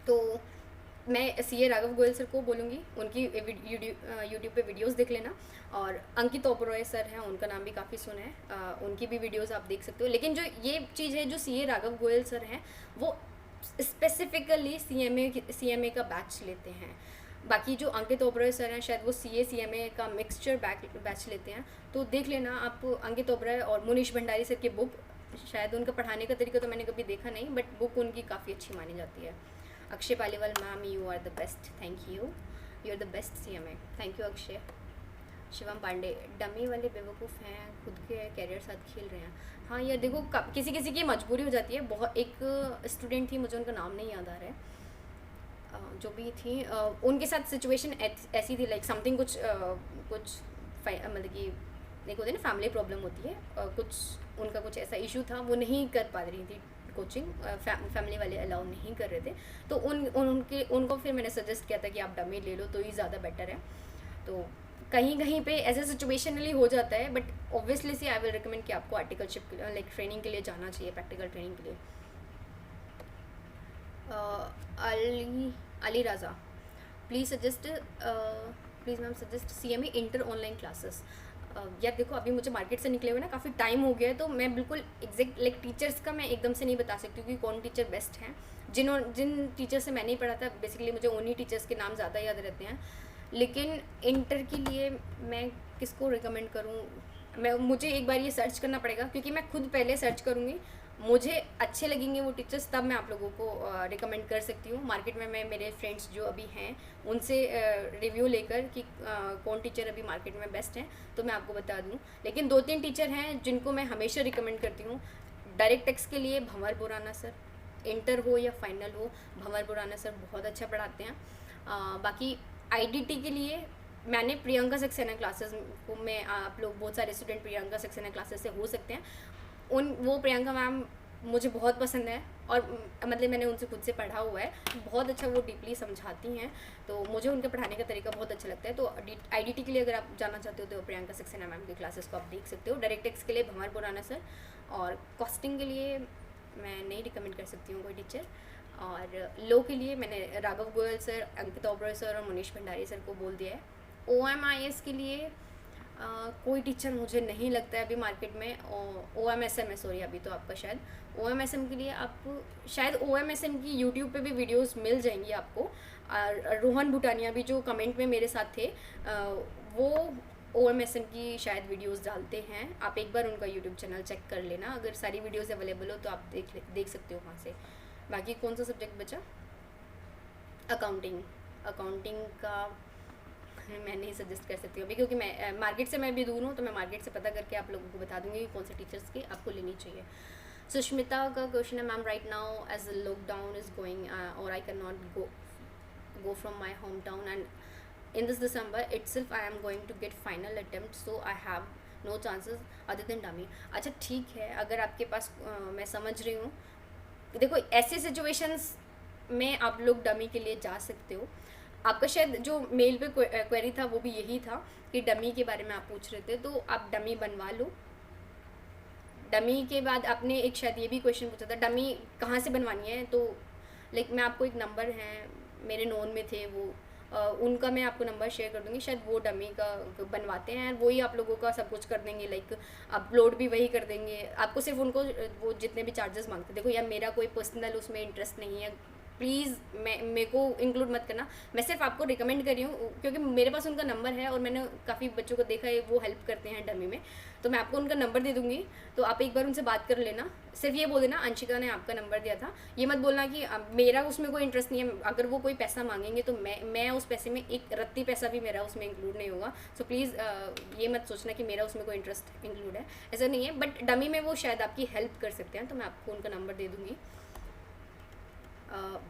तो मैं सीए राघव गोयल सर को बोलूँगी उनकी यूट्यूब पे वीडियोस देख लेना। और अंकित ओबरॉय सर हैं, उनका नाम भी काफ़ी सुना है, उनकी भी वीडियोस आप देख सकते हो। लेकिन जो ये चीज़ है, जो सीए राघव गोयल सर हैं, वो स्पेसिफिकली सीएमए का बैच लेते हैं। बाकी जो अंकित ओबरॉय सर हैं, शायद वो सीएमए का मिक्सचर बैच लेते हैं। तो देख लेना आप अंकित ओबरॉय और मुनीश भंडारी सर की बुक। शायद उनका पढ़ाने का तरीका तो मैंने कभी देखा नहीं, बट बुक उनकी काफ़ी अच्छी मानी जाती है। Akshay Paliwal ma'am, you are the best, thank you are the best CMA, thank you Akshay. Shivam Pandey, dummy वाले बेवकूफ़ हैं, खुद के कैरियर साथ खेल रहे हैं। हाँ यार देखो, किसी किसी की मजबूरी हो जाती है। बहुत एक स्टूडेंट थी, मुझे उनका नाम नहीं याद आ रहा है, जो भी थी, उनके साथ सिचुएशन ऐसी थी, लाइक समथिंग कुछ मतलब कि एक होती है ना फैमिली प्रॉब्लम होती है, कुछ उनका कुछ ऐसा इशू था, वो नहीं कर पा रही थी कोचिंग, फैमिली वाले अलाउ नहीं कर रहे थे। तो उनको फिर मैंने सजेस्ट किया था कि आप डमी ले लो तो ही ज़्यादा बेटर है। तो कहीं कहीं पे ऐसे सिचुएशनली हो जाता है, but obviously see I will recommend कि आपको आर्टिकलशिप लाइक ट्रेनिंग के लिए जाना चाहिए, प्रैक्टिकल ट्रेनिंग के लिए। Ali Raja, please suggest please ma'am suggest CMA inter online classes. यार देखो, अभी मुझे मार्केट से निकले हुए ना काफ़ी टाइम हो गया है, तो मैं बिल्कुल एग्जैक्ट लाइक टीचर्स का मैं एकदम से नहीं बता सकती हूँ कि कौन टीचर बेस्ट हैं। जिन टीचर से मैंने ही पढ़ा था, बेसिकली मुझे उन्हीं टीचर्स के नाम ज़्यादा याद रहते हैं। लेकिन इंटर के लिए मैं किसको रिकमेंड करूँ, मुझे एक बार ये सर्च करना पड़ेगा, क्योंकि मैं खुद पहले सर्च करूँगी, मुझे अच्छे लगेंगे वो टीचर्स, तब मैं आप लोगों को रिकमेंड कर सकती हूँ। मार्केट में मैं मेरे फ्रेंड्स जो अभी हैं उनसे रिव्यू लेकर कि कौन टीचर अभी मार्केट में बेस्ट हैं, तो मैं आपको बता दूँ। लेकिन 2-3 टीचर हैं जिनको मैं हमेशा रिकमेंड करती हूँ। डायरेक्ट टेक्स्ट के लिए भंवर बुराना सर, इंटर हो या फाइनल हो, भंवर बुराना सर बहुत अच्छा पढ़ाते हैं। बाकी आईडीटी के लिए मैंने प्रियंका सक्सेना क्लासेस को, मैं आप लोग बहुत सारे स्टूडेंट प्रियंका सक्सेना क्लासेस से हो सकते हैं। वो प्रियंका मैम मुझे बहुत पसंद है, और मतलब मैंने उनसे खुद से पढ़ा हुआ है, बहुत अच्छा वो डीपली समझाती हैं, तो मुझे उनके पढ़ाने का तरीका बहुत अच्छा लगता है। तो आईडीटी के लिए अगर आप जाना चाहते हो तो प्रियंका सक्सेना मैम की क्लासेस को आप देख सकते हो। डायरेक्ट टेक्स्ट के लिए भंवर पुराना सर, और कॉस्टिंग के लिए मैं नहीं रिकमेंड कर सकती हूँ कोई टीचर। और लो के लिए मैंने राघव गोयल सर, अंकित ओबरॉय सर और मनीष भंडारी सर को बोल दिया है। OMIS के लिए कोई टीचर मुझे नहीं लगता है अभी मार्केट में। OMSM है, सॉरी, अभी तो आपका शायद OMSM के लिए आप शायद OMSM की यूट्यूब पे भी वीडियोस मिल जाएंगी आपको। और रोहन भूटानिया भी जो कमेंट में मेरे साथ थे, वो OMSM की शायद वीडियोस डालते हैं। आप एक बार उनका यूट्यूब चैनल चेक कर लेना, अगर सारी वीडियोस अवेलेबल हो तो आप देख सकते हो वहाँ से। बाकी कौन सा सब्जेक्ट बचा? अकाउंटिंग का मैं नहीं सजेस्ट कर सकती हूँ अभी, क्योंकि मैं मार्केट से मैं भी दूर हूँ, तो मैं मार्केट से पता करके आप लोगों को बता दूँगी कि कौन से टीचर्स की आपको लेनी चाहिए। सुष्मिता का क्वेश्चन है, ma'am right now as lockdown is going और I can not go from my home town and in this December itself I am going to get final attempt, so I have no chances other than dummy। अच्छा ठीक है, अगर आपके पास मैं समझ रही हूँ, देखो ऐसे सिचुएशंस में आप लोग डमी के लिए जा सकते हो। आपका शायद जो मेल पे क्वेरी था वो भी यही था कि डमी के बारे में आप पूछ रहे थे, तो आप डमी बनवा लो। डमी के बाद आपने एक शायद ये भी क्वेश्चन पूछा था, डमी कहाँ से बनवानी है, तो लाइक मैं आपको एक नंबर है, मेरे नोन में थे वो, उनका मैं आपको नंबर शेयर कर दूँगी, शायद वो डमी का बनवाते हैं, वही आप लोगों का सब कुछ कर देंगे, लाइक अपलोड भी वही कर देंगे। आपको सिर्फ उनको वो जितने भी चार्जेस मांगते हैं, देखो यार मेरा कोई पर्सनल उसमें इंटरेस्ट नहीं है, प्लीज़ मेरे को इंक्लूड मत करना, मैं सिर्फ आपको रिकमेंड कर रही हूँ क्योंकि मेरे पास उनका नंबर है और मैंने काफ़ी बच्चों को देखा है वो हेल्प करते हैं डमी में, तो मैं आपको उनका नंबर दे दूँगी, तो आप एक बार उनसे बात कर लेना। सिर्फ ये बोल देना अंशिका ने आपका नंबर दिया था, ये मत बोलना कि मेरा उसमें कोई इंटरेस्ट नहीं है, अगर वो कोई पैसा मांगेंगे तो मैं उस पैसे में एक रत्ती पैसा भी मेरा उसमें इंक्लूड नहीं होगा। सो प्लीज़ ये मत सोचना कि मेरा उसमें कोई इंटरेस्ट इंक्लूड है, ऐसा नहीं है, बट डमी में वो शायद आपकी हेल्प कर सकते हैं, तो मैं आपको उनका नंबर दे दूँगी।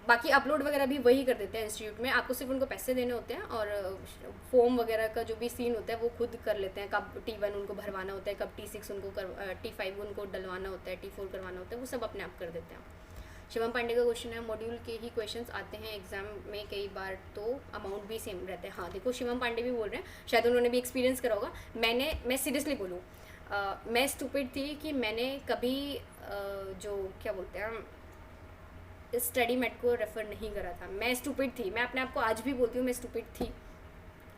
बाकी अपलोड वगैरह भी वही कर देते हैं इंस्टीट्यूट में, आपको सिर्फ उनको पैसे देने होते हैं, और फॉर्म वगैरह का जो भी सीन होता है वो खुद कर लेते हैं, कब T1 उनको भरवाना होता है, कब T6 उनको T5 उनको डलवाना होता है, T4 करवाना होता है, वो सब अपने आप कर देते हैं। शिवम पांडे का क्वेश्चन है, मॉड्यूल के ही क्वेश्चंस आते हैं एग्जाम में कई बार तो अमाउंट भी सेम रहता है। हाँ देखो, शिवम पांडे भी बोल रहे हैं, शायद उन्होंने भी एक्सपीरियंस करा होगा। मैं सीरियसली बोलूँ, मैं स्टूपिड थी कि मैंने कभी जो क्या बोलते हैं स्टडी मेट को रेफ़र नहीं करा था। मैं स्टूपिड थी, मैं अपने आप को आज भी बोलती हूँ मैं स्टूपिड थी।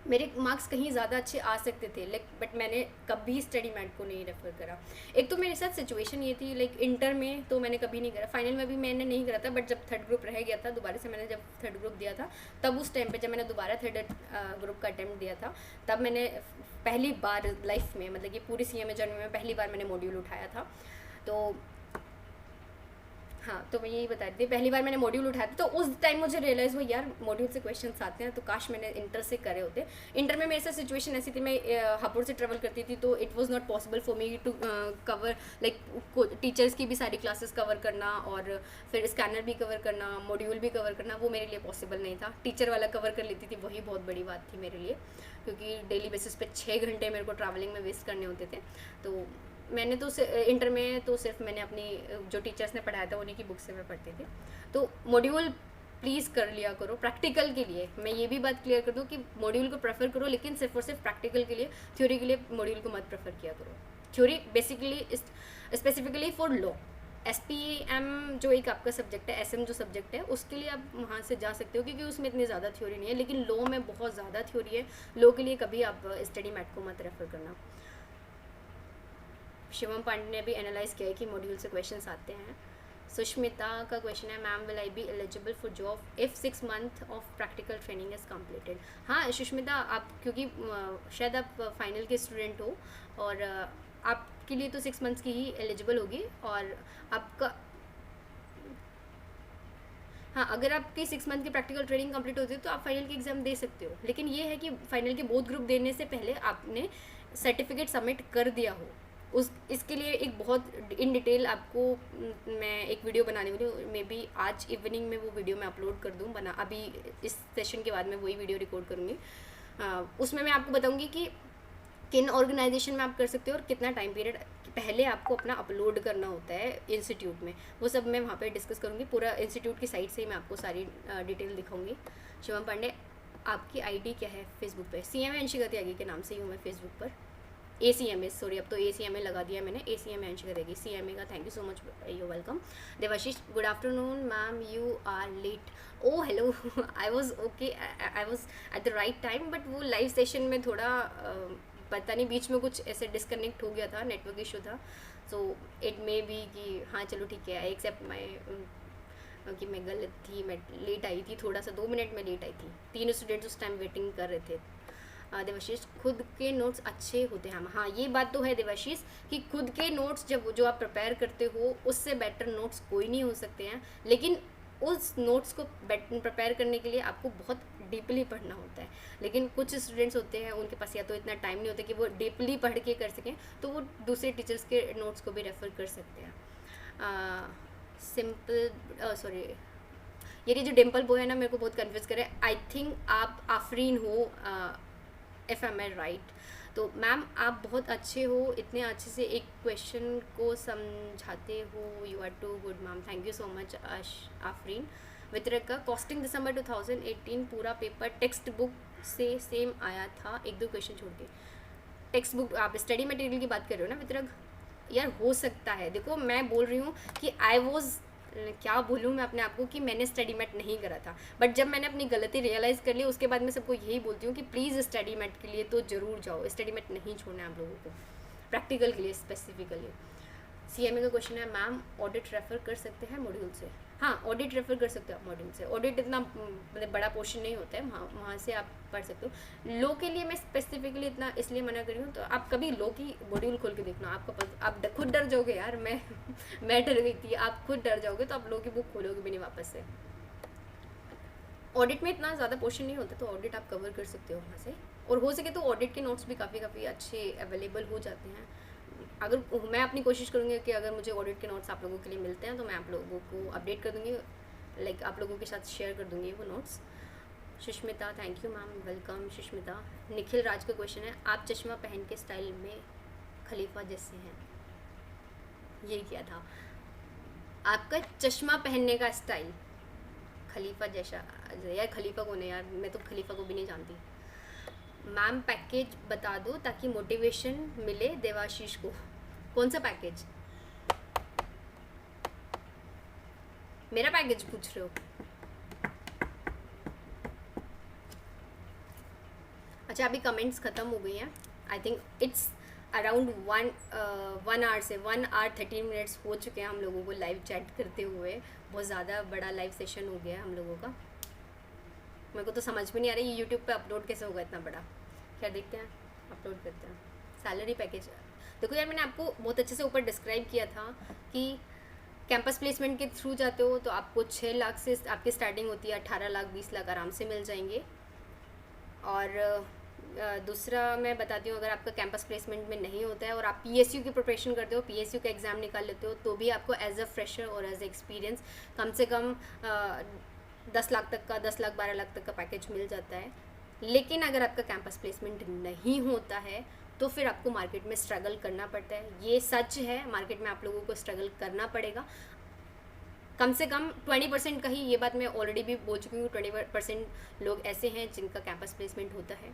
मेरे मार्क्स कहीं ज़्यादा अच्छे आ सकते थे, बट मैंने कभी स्टडी मैट को नहीं रेफ़र करा। एक तो मेरे साथ सिचुएशन ये थी, इंटर में तो मैंने कभी नहीं करा, फाइनल में भी मैंने नहीं करा था, बट जब थर्ड ग्रुप रह गया था दोबारा से, मैंने जब थर्ड ग्रुप दिया था तब उस टाइम पे जब मैंने दोबारा थर्ड ग्रुप का अटैम्प्ट दिया था, तब मैंने पहली बार लाइफ में, मतलब कि पूरी CMA जर्नी में पहली बार मैंने मॉड्यूल उठाया था। तो हाँ, तो मैं यही बता रही थी, पहली बार मैंने मॉड्यूल उठाया था, तो उस टाइम मुझे रियलाइज़ हुआ यार मॉड्यूल से क्वेश्चंस आते हैं, तो काश मैंने इंटर से करे होते। इंटर में मेरे साथ सिचुएशन ऐसी थी, मैं हापुड़ से ट्रेवल करती थी, तो it was not possible for me to cover teachers की भी सारी क्लासेस कवर करना, और फिर स्कैनर भी कवर करना, मॉड्यूल भी कवर करना, वो मेरे लिए पॉसिबल नहीं था। टीचर वाला कवर कर लेती थी, वही बहुत बड़ी बात थी मेरे लिए, क्योंकि डेली बेसिस पे 6 घंटे मेरे को ट्रैवलिंग में वेस्ट करने होते थे। तो मैंने तो इंटर में तो सिर्फ मैंने अपनी जो टीचर्स ने पढ़ाया था उन्हीं की बुक से मैं पढ़ती थी। तो मॉड्यूल प्लीज़ कर लिया करो प्रैक्टिकल के लिए। मैं ये भी बात क्लियर कर दूँ कि मॉड्यूल को प्रेफर करो, लेकिन सिर्फ और सिर्फ प्रैक्टिकल के लिए, थ्योरी के लिए मॉड्यूल को मत प्रेफर किया करो। Theory basically specifically for law, SPM जो एक आपका सब्जेक्ट है, SM जो सब्जेक्ट है, उसके लिए आप वहाँ से जा सकते हो, क्योंकि उसमें इतनी ज़्यादा थ्योरी नहीं है, लेकिन लॉ में बहुत ज़्यादा थ्योरी है। लॉ के लिए कभी आप स्टडी मैट को मत रेफर करना। शिवम पांडे ने भी एनालाइज किया है कि मॉड्यूल से क्वेश्चंस आते हैं। सुष्मिता का क्वेश्चन है, ma'am will I be eligible for job if 6 month of practical training is completed. हाँ सुष्मिता, आप क्योंकि शायद आप फाइनल के स्टूडेंट हो, और आपके लिए तो 6 मंथ्स की ही एलिजिबल होगी, और आपका हाँ, अगर आपकी 6 मंथ की प्रैक्टिकल ट्रेनिंग कंप्लीट होती है तो आप फाइनल की एग्ज़ाम दे सकते हो। लेकिन ये है कि फाइनल के बोथ ग्रुप देने से पहले आपने सर्टिफिकेट सबमिट कर दिया हो। इसके लिए एक बहुत इन डिटेल आपको मैं एक वीडियो बनाने वाली हूँ, मे बी आज इवनिंग में वो वीडियो मैं अपलोड कर दूँ, अभी इस सेशन के बाद मैं वही वीडियो रिकॉर्ड करूँगी। उसमें मैं आपको बताऊँगी कि किन ऑर्गेनाइजेशन में आप कर सकते हो और कितना टाइम पीरियड पहले आपको अपना अपलोड करना होता है इंस्टीट्यूट में, वो सब मैं वहाँ पे डिस्कस करूँगी। पूरा इंस्टीट्यूट की साइट से ही मैं आपको सारी डिटेल दिखाऊँगी। शिवम पांडे, आपकी ID क्या है फेसबुक पे? CMA अंशिका त्यागी के नाम से ही हूँ मैं फेसबुक पर। ACMA, सॉरी अब तो ACMA लगा दिया मैंने, ACMA अंशिका त्यागी। CMA का thank you so much, you welcome. Devashish, good afternoon ma'am, you are late. Oh hello, I was okay, I was at the right time, but वो लाइव सेशन में थोड़ा पता नहीं बीच में कुछ ऐसे डिस्कनेक्ट हो गया था, नेटवर्क इशू था, सो इट मे बी कि हाँ चलो ठीक है, आई एक्सेप्ट माई कि मैं गलत थी, मैं लेट आई थी, थोड़ा सा 2 मिनट में लेट आई थी। 3 स्टूडेंट्स उस टाइम वेटिंग कर रहे थे। देवाशीष, खुद के नोट्स अच्छे होते हैं। हाँ ये बात तो है देवाशीष कि खुद के नोट्स जो आप प्रिपेयर करते हो उससे बेटर नोट्स कोई नहीं हो सकते हैं, लेकिन उस नोट्स को प्रिपेयर करने के लिए आपको बहुत डीपली पढ़ना होता है। लेकिन कुछ स्टूडेंट्स होते हैं उनके पास या तो इतना टाइम नहीं होता कि वो डीपली पढ़ के कर सकें, तो वो दूसरे टीचर्स के नोट्स को भी रेफ़र कर सकते हैं। सिंपल सॉरी, ये जो डिम्पल बॉय है ना, मेरे को बहुत कन्फ्यूज़ करे। आई थिंक आप आफरीन हो, इफ़ एम आई राइट। तो मैम आप बहुत अच्छे हो, इतने अच्छे से एक क्वेश्चन को समझाते हो, you are too good ma'am, thank you so much Afreen. Vitarak का कॉस्टिंग दिसंबर 2018 पूरा पेपर टेक्स्ट बुक से सेम आया था, 1-2 क्वेश्चन छोड़ के। टेक्स्ट बुक, आप स्टडी मटेरियल की बात कर रहे हो ना वितरक? यार हो सकता है, देखो मैं बोल रही हूँ कि आई वॉज, क्या बोलूँ मैं अपने आप को कि मैंने स्टडी मैट नहीं करा था, बट जब मैंने अपनी गलती रियलाइज़ कर ली उसके बाद मैं सबको यही बोलती हूँ कि प्लीज़ स्टडी मैट के लिए तो ज़रूर जाओ, स्टडी मैट नहीं छोड़ना है आप लोगों को, प्रैक्टिकल के लिए स्पेसिफिकली। CMA का क्वेश्चन है, मैम ऑडिट रेफ़र कर सकते हैं मॉड्यूल से? हाँ ऑडिट रेफ़र कर सकते हो आप मॉड्यूल से। ऑडिट इतना मतलब बड़ा पोर्शन नहीं होता है, वहाँ से आप पढ़ सकते हो। लॉ के लिए मैं स्पेसिफिकली इतना इसलिए मना कर रही हूँ, तो आप कभी लॉ की मॉड्यूल खोल के देखना, आपको आप खुद डर जाओगे यार, मैं डर गई थी, आप खुद डर जाओगे, तो आप लॉ की बुक खोलोगे भी नहीं वापस से। ऑडिट में इतना ज़्यादा पोर्शन नहीं होता, तो ऑडिट आप कवर कर सकते हो वहाँ से, और हो सके तो ऑडिट के नोट्स भी काफ़ी अच्छे अवेलेबल हो जाते हैं। अगर मैं अपनी कोशिश करूँगी कि अगर मुझे ऑडिट के नोट्स आप लोगों के लिए मिलते हैं तो मैं आप लोगों को अपडेट कर दूँगी। लाइक आप लोगों के साथ शेयर कर दूँगी वो notes. Sushmita, thank you ma'am, welcome Sushmita. Nikhil Raj का क्वेश्चन है, आप चश्मा पहन के स्टाइल में खलीफा जैसे हैं, ये क्या था आपका चश्मा पहनने का स्टाइल? खलीफा जैसा? यार खलीफा कौन है यार, मैं तो खलीफा को भी नहीं जानती। मैम पैकेज बता दो ताकि मोटिवेशन मिले देवाशीष को। कौन सा पैकेज? मेरा पैकेज पूछ रहे हो? अच्छा, अभी कमेंट्स ख़त्म हो गई हैं। I think it's around 1 hour 13 minutes हो चुके हैं हम लोगों को लाइव चैट करते हुए। बहुत ज़्यादा बड़ा लाइव सेशन हो गया है हम लोगों का। मेरे को तो समझ में नहीं आ रहा ये यूट्यूब पे अपलोड कैसे होगा इतना बड़ा। क्या देखते हैं, अपलोड करते हैं। सैलरी पैकेज देखो यार, मैंने आपको बहुत अच्छे से ऊपर डिस्क्राइब किया था कि कैंपस प्लेसमेंट के थ्रू जाते हो तो आपको 6 लाख से आपकी स्टार्टिंग होती है, 18 लाख 20 लाख आराम से मिल जाएंगे। और दूसरा मैं बताती हूँ, अगर आपका कैंपस प्लेसमेंट में नहीं होता है और आप पीएसयू की प्रिपरेशन करते हो, पीएसयू का एग्ज़ाम निकाल लेते हो, तो भी आपको एज अ फ्रेशर और एज ए एक्सपीरियंस कम से कम 10 लाख तक का, 10 लाख 12 लाख तक का पैकेज मिल जाता है। लेकिन अगर आपका कैंपस प्लेसमेंट नहीं होता है तो फिर आपको मार्केट में स्ट्रगल करना पड़ता है। ये सच है, मार्केट में आप लोगों को स्ट्रगल करना पड़ेगा। कम से कम 20% का ही, ये बात मैं ऑलरेडी भी बोल चुकी हूँ, 20% लोग ऐसे हैं जिनका कैंपस प्लेसमेंट होता है।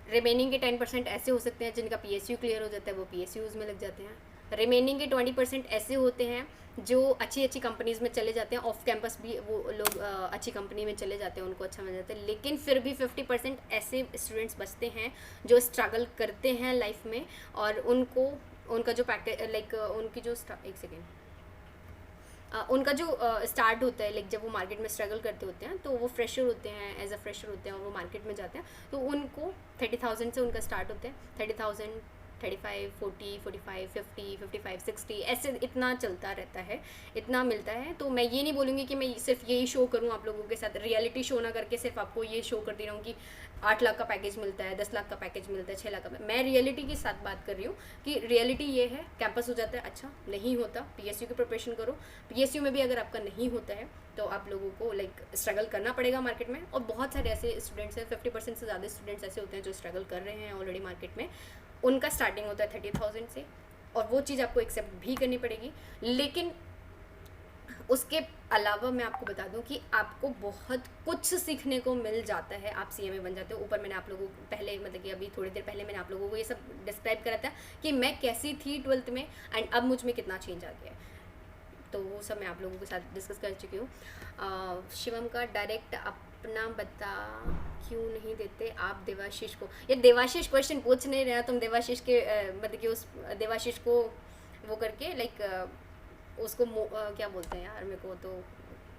रिमेनिंग के 10% ऐसे हो सकते हैं जिनका पीएसयू क्लियर हो जाता है, वो पीएसयूज़ में लग जाते हैं। रिमेनिंग के 20% ऐसे होते हैं जो अच्छी अच्छी कंपनीज़ में चले जाते हैं, ऑफ कैंपस भी वो लोग अच्छी कंपनी में चले जाते हैं, उनको अच्छा मिल जाता है। लेकिन फिर भी 50% ऐसे स्टूडेंट्स बचते हैं जो स्ट्रगल करते हैं लाइफ में, और उनका जो पैकेज लाइक उनकी जो एक सेकेंड उनका जो स्टार्ट होता है, लाइक जब वो मार्केट में स्ट्रगल करते होते हैं तो वो फ्रेशर होते हैं, एज अ फ्रेशर होते हैं और वो मार्केट में जाते हैं, तो उनको 30,000 से उनका स्टार्ट होता है। 30,000, 35, 40, 45, 50, 55, 60 ऐसे इतना चलता रहता है, इतना मिलता है। तो मैं ये नहीं बोलूँगी कि मैं सिर्फ यही शो करूँ आप लोगों के साथ, रियलिटी शो ना करके सिर्फ आपको ये शो करती रहूँ कि 8 लाख का पैकेज मिलता है, 10 लाख का पैकेज मिलता है, 6 लाख का। मैं रियलिटी के साथ बात कर रही हूँ कि रियलिटी ये है, कैंपस हो जाता है, अच्छा नहीं होता, पीएसयू की प्रिपरेशन करो। पीएसयू में भी अगर आपका नहीं होता है तो आप लोगों को लाइक स्ट्रगल करना पड़ेगा मार्केट में। और बहुत सारे ऐसे स्टूडेंट्स हैं, 50% से ज़्यादा स्टूडेंट्स ऐसे होते हैं जो स्ट्रगल कर रहे हैं ऑलरेडी मार्केट में। उनका स्टार्टिंग होता है 30,000 से, और वो चीज़ आपको एक्सेप्ट भी करनी पड़ेगी। लेकिन उसके अलावा मैं आपको बता दूं कि आपको बहुत कुछ सीखने को मिल जाता है, आप सीएमए बन जाते हो। ऊपर मैंने आप लोगों को पहले, मतलब कि अभी थोड़ी देर पहले मैंने आप लोगों को ये सब डिस्क्राइब करा था कि मैं कैसी थी 12th में एंड अब मुझ में कितना चेंज आ गया है। तो वो सब मैं आप लोगों के साथ डिस्कस कर चुकी हूँ। शिवम का डायरेक्ट अपना बता क्यों नहीं देते आप देवाशीष को? ये देवाशीष क्वेश्चन पूछ नहीं रहे, तुम देवाशीष के मतलब कि उस देवाशीष को वो करके लाइक उसको क्या बोलते हैं यार, मेरे को तो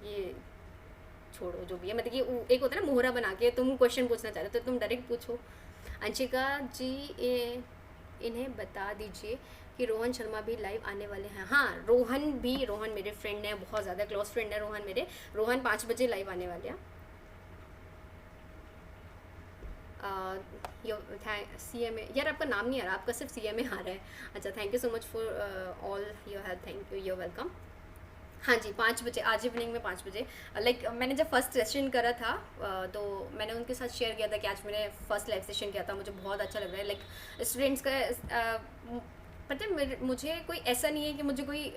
ये छोड़ो जो भी है, मतलब कि एक होता है ना मोहरा बना के तुम क्वेश्चन पूछना चाह रहे हो तो तुम डायरेक्ट पूछो। अंशिका जी इन्हें बता दीजिए कि रोहन शर्मा भी लाइव आने वाले हैं। हाँ, रोहन मेरे फ्रेंड हैं, बहुत ज़्यादा क्लोज फ्रेंड है रोहन मेरे। रोहन 5 बजे लाइव आने वाले हैं। CMA यार आपका नाम नहीं आ रहा, आपका सिर्फ CMA आ रहा है। अच्छा, thank you so much for all your help, thank you, you're welcome. हाँ जी, 5 बजे, आज इवनिंग में 5 बजे। लाइक मैंने जब फर्स्ट सेशन करा था तो मैंने उनके साथ शेयर किया था कि आज मैंने फर्स्ट लाइव सेशन किया था, मुझे बहुत अच्छा लग रहा है। लाइक स्टूडेंट्स का पता है, मुझे कोई ऐसा नहीं है कि मुझे कोई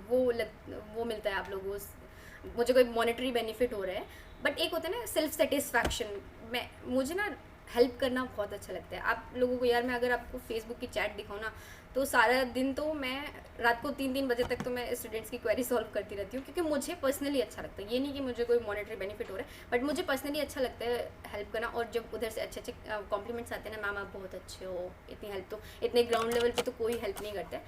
वो मिलता है आप लोगों को, मुझे कोई मॉनेटरी बेनिफिट हो रहा है, बट एक होता है ना सेल्फ सेटिस्फैक्शन। मुझे ना हेल्प करना बहुत अच्छा लगता है आप लोगों को। यार मैं अगर आपको फेसबुक की चैट दिखाऊँ ना तो सारा दिन तो मैं रात को 3-3 बजे तक तो मैं स्टूडेंट्स की क्वेरी सॉल्व करती रहती हूँ, क्योंकि मुझे पर्सनली अच्छा लगता है। ये नहीं कि मुझे कोई मॉनेटरी बेनिफिट हो रहा है, बट मुझे पर्सनली अच्छा लगता है हेल्प करना। और जब उधर से अच्छे अच्छे कॉम्प्लीमेंट्स आते हैं ना, मैम आप बहुत अच्छे हो, इतनी हेल्प, तो इतने ग्राउंड लेवल पर तो कोई हेल्प नहीं करता है,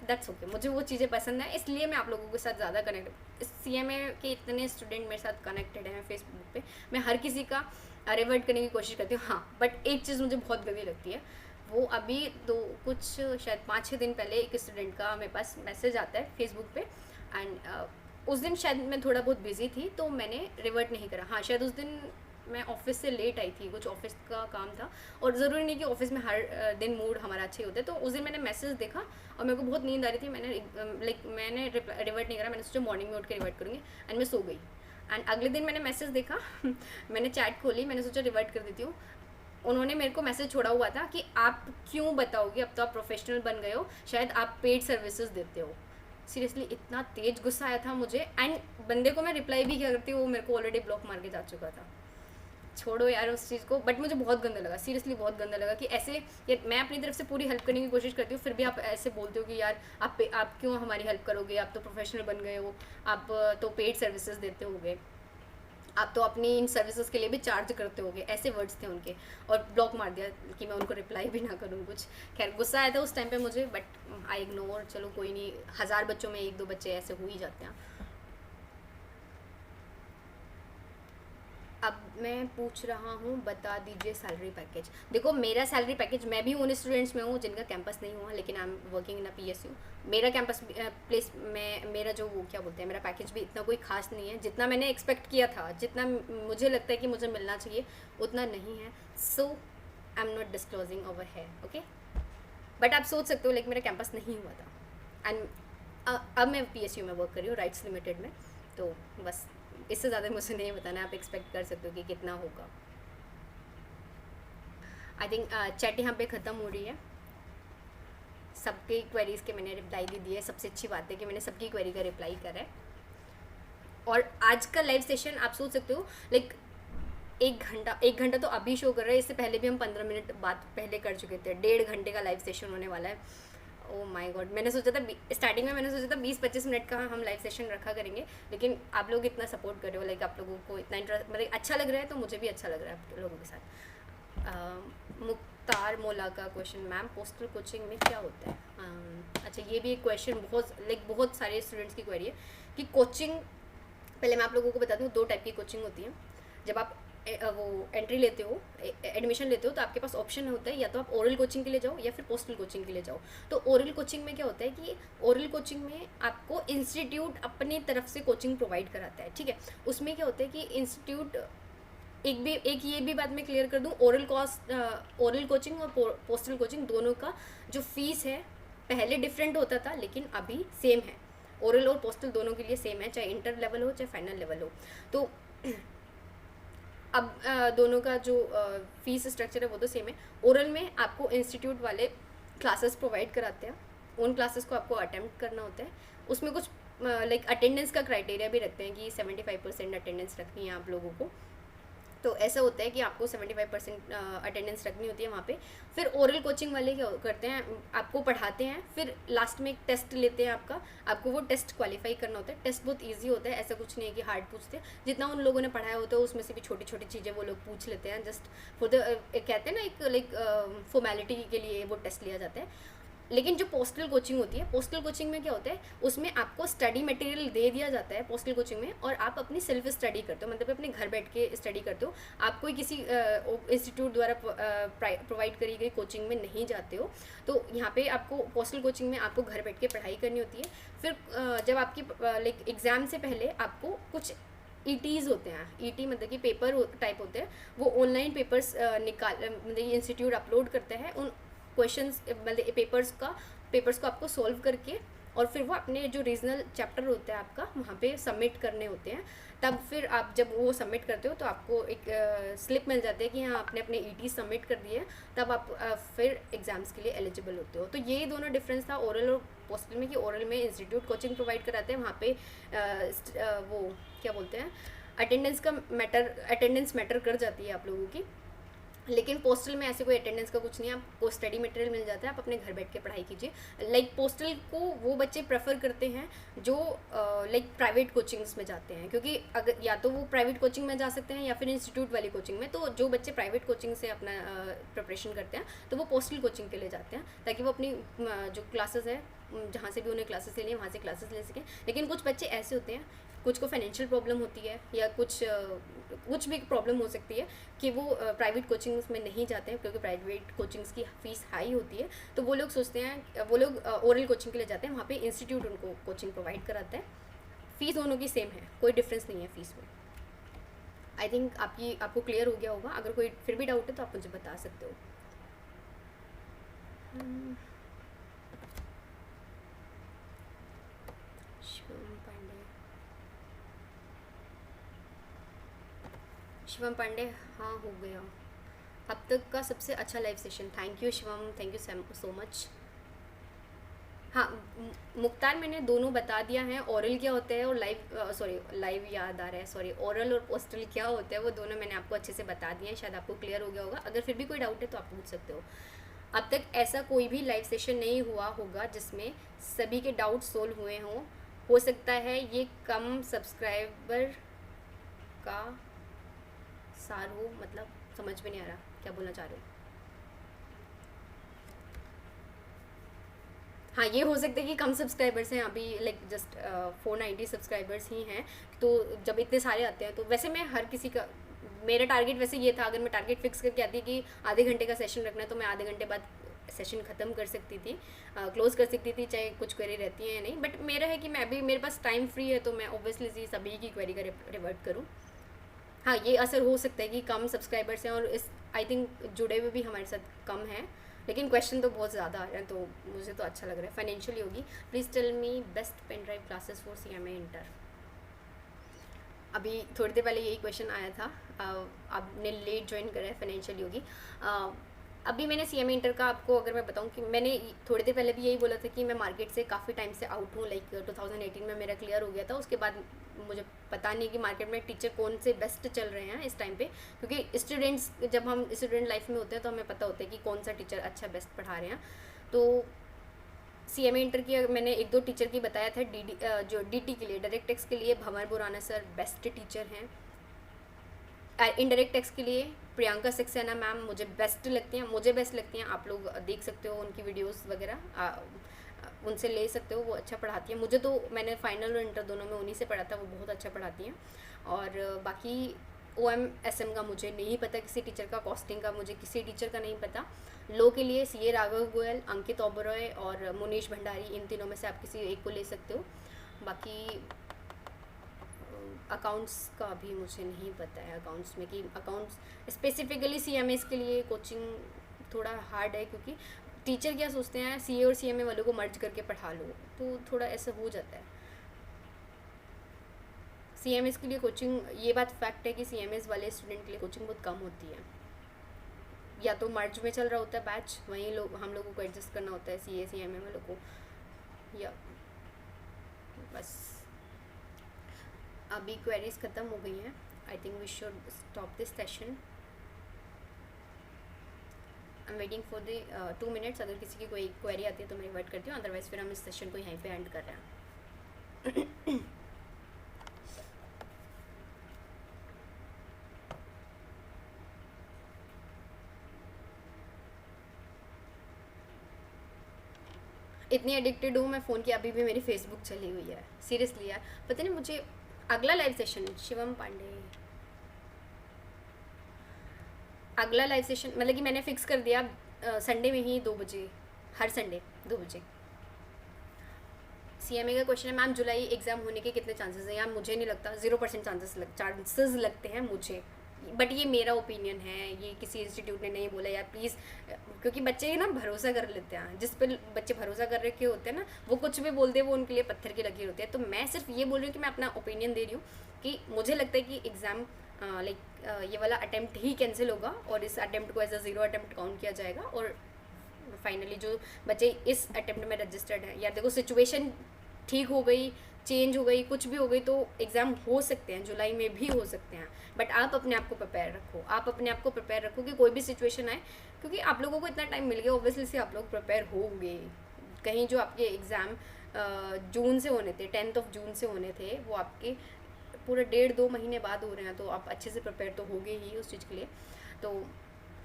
दैट्स ओके। मुझे वो चीज़ें पसंद है, इसलिए मैं आप लोगों के साथ ज़्यादा कनेक्ट, CMA के इतने स्टूडेंट मेरे साथ कनेक्टेड हैं फेसबुक पे, मैं हर किसी का रिवर्ट करने की कोशिश करती हूँ। हाँ, बट एक चीज़ मुझे बहुत गंदी लगती है, वो अभी कुछ शायद 5-6 दिन पहले एक स्टूडेंट का मेरे पास मैसेज आता है फेसबुक पे, एंड उस दिन शायद मैं थोड़ा बहुत बिजी थी तो मैंने रिवर्ट नहीं करा। हाँ, शायद उस दिन मैं ऑफिस से लेट आई थी, कुछ ऑफिस का काम था, और ज़रूरी नहीं कि ऑफिस में हर दिन मूड हमारा अच्छा ही होता है। तो उस दिन मैंने मैसेज देखा और मेरे को बहुत नींद आ रही थी, मैंने रिवर्ट नहीं करा, मैंने सोचा मॉर्निंग में उठ के रिवर्ट करूँगी, एंड मैं सो गई। एंड अगले दिन मैंने मैसेज देखा मैंने चैट खोली, मैंने सोचा रिवर्ट कर देती हूँ। उन्होंने मेरे को मैसेज छोड़ा हुआ था कि आप क्यों बताओगे, अब तो आप प्रोफेशनल बन गए हो, शायद आप पेड सर्विसेज देते हो। सीरियसली इतना तेज गुस्सा आया था मुझे, एंड बंदे को मैं रिप्लाई भी क्या करती हूँ, वो मेरे को ऑलरेडी ब्लॉक मार के जा चुका था। छोड़ो यार उस चीज़ को, बट मुझे बहुत गंदा लगा, सीरियसली बहुत गंदा लगा कि ऐसे यार मैं अपनी तरफ से पूरी हेल्प करने की कोशिश करती हूँ, फिर भी आप ऐसे बोलते हो कि यार आप क्यों हमारी हेल्प करोगे, आप तो प्रोफेशनल बन गए हो, आप तो पेड सर्विसेज देते होगे, आप तो अपनी इन सर्विसेज के लिए भी चार्ज करते होगे, ऐसे वर्ड्स थे उनके। और ब्लॉक मार दिया कि मैं उनको रिप्लाई भी ना करूँ कुछ। खैर गुस्सा आया था उस टाइम पे मुझे, बट आई इग्नोर, चलो कोई नहीं, 1000 बच्चों में 1-2 बच्चे ऐसे हो ही जाते हैं। अब मैं पूछ रहा हूँ, बता दीजिए सैलरी पैकेज। देखो मेरा सैलरी पैकेज, मैं भी उन स्टूडेंट्स में हूँ जिनका कैंपस नहीं हुआ, लेकिन I am working in a PSU। मेरा कैंपस प्लेस में मेरा जो वो क्या बोलते हैं, मेरा पैकेज भी इतना कोई खास नहीं है, जितना मैंने एक्सपेक्ट किया था, जितना मुझे लगता है कि मुझे मिलना चाहिए उतना नहीं है। So I am not disclosing over है, ओके। बट आप सोच सकते हो लाइक मेरा कैंपस नहीं हुआ था, एंड अब मैं PSU में वर्क कर रही हूँ, राइट्स लिमिटेड में। तो बस इससे ज़्यादा मुझे नहीं बताना, आप एक्सपेक्ट कर सकते हो कि कितना होगा। आई थिंक चैट यहाँ पे ख़त्म हो रही है। सबकी क्वेरीज़ के मैंने रिप्लाई दे दिए, सबसे अच्छी बात है कि मैंने सबकी क्वेरी का रिप्लाई करा है। और आज का लाइव सेशन आप सोच सकते हो लाइक 1 घंटा तो अभी शो कर रहा है, इससे पहले भी हम 15 मिनट बात पहले कर चुके थे। 1.5 घंटे का लाइव सेशन होने वाला है। ओह माय गॉड, मैंने सोचा था स्टार्टिंग में मैंने सोचा था 20-25 मिनट का हम लाइव सेशन रखा करेंगे, लेकिन आप लोग इतना सपोर्ट कर रहे हो, लाइक आप लोगों को इतना इंटरेस्ट, मतलब अच्छा लग रहा है, तो मुझे भी अच्छा लग रहा है आप लोगों के साथ। मुख्तार मोला का क्वेश्चन, मैम पोस्टल कोचिंग में क्या होता है? अच्छा, ये भी एक क्वेश्चन बहुत सारे स्टूडेंट्स की क्वेरी है कि कोचिंग, पहले मैं आप लोगों को बता दूँ, 2 टाइप की कोचिंग होती है। जब आप वो एंट्री लेते हो, एडमिशन लेते हो, तो आपके पास ऑप्शन होता है, या तो आप ओरल कोचिंग के लिए जाओ या फिर पोस्टल कोचिंग के लिए जाओ। तो ओरल कोचिंग में क्या होता है कि ओरल कोचिंग में आपको इंस्टीट्यूट अपनी तरफ से कोचिंग प्रोवाइड कराता है, ठीक है। उसमें क्या होता है कि इंस्टीट्यूट, एक ये भी बात मैं क्लियर कर दूँ, ओरल कोचिंग और पोस्टल कोचिंग दोनों का जो फीस है पहले डिफरेंट होता था, लेकिन अभी सेम है। ओरल और पोस्टल दोनों के लिए सेम है, चाहे इंटर लेवल हो चाहे फाइनल लेवल हो। तो अब दोनों का जो फीस स्ट्रक्चर है वो तो सेम है। ओरल में आपको इंस्टीट्यूट वाले क्लासेस प्रोवाइड कराते हैं, उन क्लासेस को आपको अटेम्प्ट करना होता है। उसमें कुछ लाइक अटेंडेंस का क्राइटेरिया भी रखते हैं कि 75% अटेंडेंस रखनी है आप लोगों को। तो ऐसा होता है कि आपको 75% अटेंडेंस रखनी होती है वहाँ पे। फिर ओरल कोचिंग वाले क्या करते हैं, आपको पढ़ाते हैं, फिर लास्ट में एक टेस्ट लेते हैं आपको वो टेस्ट क्वालिफाई करना होता है। टेस्ट बहुत इजी होता है, ऐसा कुछ नहीं है कि हार्ड पूछते हैं। जितना उन लोगों ने पढ़ाया होता है उसमें से भी छोटी छोटी चीज़ें वो लोग पूछ लेते हैं, जस्ट फॉर द कहते हैं ना, एक लाइक फॉर्मेलिटी के लिए वो टेस्ट लिया जाता है। लेकिन जो पोस्टल कोचिंग होती है, पोस्टल कोचिंग में क्या होता है, उसमें आपको स्टडी मटेरियल दे दिया जाता है पोस्टल कोचिंग में, और आप अपनी सेल्फ स्टडी करते हो, मतलब अपने घर बैठ के स्टडी करते हो। आप कोई किसी इंस्टीट्यूट द्वारा प्रोवाइड करी गई कोचिंग में नहीं जाते हो। तो यहाँ पे आपको पोस्टल कोचिंग में आपको घर बैठ के पढ़ाई करनी होती है। फिर जब आपकी लाइक एग्ज़ाम से पहले आपको कुछ ETs होते हैं, ET मतलब कि पेपर टाइप होते हैं, वो ऑनलाइन पेपर्स मतलब इंस्टीट्यूट अपलोड करते हैं। उन क्वेश्चंस मतलब पेपर्स को आपको सॉल्व करके, और फिर वो अपने जो रीजनल चैप्टर होता है आपका वहाँ पे सबमिट करने होते हैं। तब फिर आप जब वो सबमिट करते हो तो आपको एक स्लिप मिल जाती है कि हाँ आपने अपने ET सबमिट कर दिए, तब आप फिर एग्ज़ाम्स के लिए एलिजिबल होते हो। तो ये दोनों डिफरेंस था ओरल और पोस्टल में, कि ओरल में इंस्टीट्यूट कोचिंग प्रोवाइड कराते हैं, वहाँ पे वो क्या बोलते हैं, अटेंडेंस मैटर कर जाती है आप लोगों की। लेकिन पोस्टल में ऐसे कोई अटेंडेंस का कुछ नहीं है, आपको स्टडी मटेरियल मिल जाता है, आप अपने घर बैठ के पढ़ाई कीजिए। लाइक पोस्टल को वो बच्चे प्रेफर करते हैं जो लाइक प्राइवेट कोचिंग्स में जाते हैं, क्योंकि अगर या तो वो प्राइवेट कोचिंग में जा सकते हैं या फिर इंस्टीट्यूट वाली कोचिंग में। तो जो बच्चे प्राइवेट कोचिंग से अपना प्रिपरेशन करते हैं तो वो पोस्टल कोचिंग के लिए जाते हैं, ताकि वो अपनी जो क्लासेस है जहाँ से भी उन्हें क्लासेस लेनी है वहाँ से क्लासेस ले सकें। लेकिन कुछ बच्चे ऐसे होते हैं, कुछ को फाइनेंशियल प्रॉब्लम होती है, या कुछ भी प्रॉब्लम हो सकती है कि वो प्राइवेट कोचिंग्स में नहीं जाते हैं, क्योंकि प्राइवेट कोचिंग्स की फ़ीस हाई होती है। तो वो लोग सोचते हैं, वो लोग ओरल कोचिंग के लिए जाते हैं, वहाँ पे इंस्टीट्यूट उनको कोचिंग प्रोवाइड कराता है। फ़ीस दोनों की सेम है, कोई डिफरेंस नहीं है फ़ीस में। आई थिंक आपको क्लियर हो गया होगा। अगर कोई फिर भी डाउट है तो आप मुझे बता सकते हो। शिवम पांडे, शिवम पांडे, हाँ हो गया। अब तक का सबसे अच्छा live session. Thank you Shivam, thank you so much. हाँ, मुख्तार मैंने दोनों बता दिया है, ओरल क्या होता है और लाइव याद आ रहा है, सॉरी, ओरल और पोस्टल क्या होता है, वो दोनों मैंने आपको अच्छे से बता दिए हैं। शायद आपको क्लियर हो गया होगा। अगर फिर भी कोई डाउट है तो आप पूछ सकते हो। अब तक ऐसा कोई भी लाइव सेशन नहीं हुआ होगा जिसमें सभी के डाउट सोल्व हुए हों। हो सकता है ये कम सब्सक्राइबर का सार हो, मतलब समझ में नहीं आ रहा क्या बोलना चाह रहे हो। हाँ, ये हो सकता है कि कम सब्सक्राइबर्स हैं अभी, लाइक जस्ट 490 सब्सक्राइबर्स ही हैं। तो जब इतने सारे आते हैं तो वैसे मैं हर किसी का, मेरा टारगेट वैसे ये था, अगर मैं टारगेट फिक्स करके आती कि आधे घंटे का सेशन रखना है तो मैं आधे घंटे बाद सेशन ख़त्म कर सकती थी, क्लोज़ कर सकती थी, चाहे कुछ क्वेरी रहती है या नहीं। बट मेरा है कि मैं अभी मेरे पास टाइम फ्री है तो मैं ऑब्वियसली सभी की क्वेरी का रिवर्ट करूँ। हाँ, ये असर हो सकता है कि कम सब्सक्राइबर्स हैं और इस आई थिंक जुड़े हुए भी हमारे साथ कम हैं, लेकिन क्वेश्चन तो बहुत ज़्यादा आ रहे हैं, तो मुझे तो अच्छा लग रहा है। फाइनेंशियल होगी, please tell me best pen drive classes for CMA inter. अभी थोड़ी देर पहले यही क्वेश्चन आया था। आपने लेट ज्वाइन करा है फाइनेंशियल योगी। अभी मैंने CMA इंटर का आपको अगर मैं बताऊं कि मैंने थोड़ी देर पहले भी यही बोला था कि मैं मार्केट से काफ़ी टाइम से आउट हूँ, लाइक 2018 में मेरा क्लियर हो गया था। उसके बाद मुझे पता नहीं कि मार्केट में टीचर कौन से बेस्ट चल रहे हैं इस टाइम पे, क्योंकि स्टूडेंट्स, जब हम स्टूडेंट लाइफ में होते हैं तो हमें पता होता है कि कौन सा टीचर अच्छा बेस्ट पढ़ा रहे हैं। तो CMA इंटर की मैंने एक दो टीचर की बताया था। जो DT के लिए, डायरेक्ट टेक्स्ट के लिए भंवर बुराना सर बेस्ट टीचर हैं। इनडायरेक्ट टेक्स्ट के लिए प्रियंका सक्सेना मैम मुझे बेस्ट लगती हैं, मुझे बेस्ट लगती हैं। आप लोग देख सकते हो उनकी वीडियोस वगैरह, उनसे ले सकते हो, वो अच्छा पढ़ाती हैं। मुझे तो, मैंने फाइनल और इंटर दोनों में उन्हीं से पढ़ा था, वो बहुत अच्छा पढ़ाती हैं। और बाकी OM SM का मुझे नहीं पता किसी टीचर का, कॉस्टिंग का मुझे किसी टीचर का नहीं पता। लो के लिए CA राघव गोयल, अंकित ओबरॉय और मुनीश भंडारी, इन तीनों में से आप किसी एक को ले सकते हो। बाकी अकाउंट्स का भी मुझे नहीं पता है, अकाउंट्स में कि अकाउंट्स स्पेसिफिकली CMA के लिए कोचिंग थोड़ा हार्ड है, क्योंकि टीचर क्या सोचते हैं CA और CMA वालों को मर्ज करके पढ़ा लो, तो थोड़ा ऐसा हो जाता है। CMA के लिए कोचिंग, ये बात फैक्ट है कि CMA वाले स्टूडेंट के लिए कोचिंग बहुत कम होती है, या तो मर्ज में चल रहा होता है बैच, वहीं हम लोगों को एडजस्ट करना होता है CA CMA वालों को, या बस। अभी क्वेरीज ख़त्म हो गई हैं। I think we should stop this session. I am waiting for the 2 minutes. अगर किसी की कोई क्वेरी आती है तो मैं रिवर्ट करती हूँ, अदरवाइज़ फिर हम इस सेशन को यहीं पे एंड कर रहे हैं। इतनी एडिक्टेड हूँ मैं फ़ोन की, अभी भी मेरी फेसबुक चली हुई है, सीरियसली यार। पता नहीं मुझे अगला लाइव सेशन, शिवम पांडे, अगला लाइव सेशन मतलब कि मैंने फ़िक्स कर दिया संडे में ही 2 बजे, हर संडे 2 बजे। CMA का क्वेश्चन है, मैम जुलाई एग्ज़ाम होने के कितने चांसेस हैं? यार मुझे नहीं लगता, 0% चांसेस लगते हैं मुझे, बट ये मेरा ओपिनियन है, ये किसी इंस्टीट्यूट ने नहीं बोला यार, प्लीज़। क्योंकि बच्चे ना भरोसा कर लेते हैं, जिस पर बच्चे भरोसा कर रखे होते हैं ना, वो कुछ भी बोलते हैं, वो उनके लिए पत्थर की लकीर होती है। तो मैं सिर्फ ये बोल रही हूँ कि मैं अपना ओपिनियन दे रही हूँ कि मुझे लगता है कि एग्ज़ाम लाइक ये वाला अटैम्प्ट ही कैंसिल होगा और इस अटैम्प्ट को एज अ 0 अटैम्प्ट काउंट किया जाएगा। और फाइनली जो बच्चे इस अटैम्प्ट में रजिस्टर्ड हैं, यार देखो सिचुएशन ठीक हो गई, चेंज हो गई, कुछ भी हो गई, तो एग्ज़ाम हो सकते हैं, जुलाई में भी हो सकते हैं। बट आप अपने आप को प्रिपेयर रखो, आप अपने आप को प्रिपेयर रखो कि कोई भी सिचुएशन आए, क्योंकि आप लोगों को इतना टाइम मिल गया, ऑब्वियसली से आप लोग प्रिपेयर होंगे। कहीं जो आपके एग्ज़ाम जून से होने थे, 10 जून से होने थे, वो आपके पूरे 1.5-2 महीने बाद हो रहे हैं, तो आप अच्छे से प्रिपेयर तो होंगे ही उस चीज़ के लिए। तो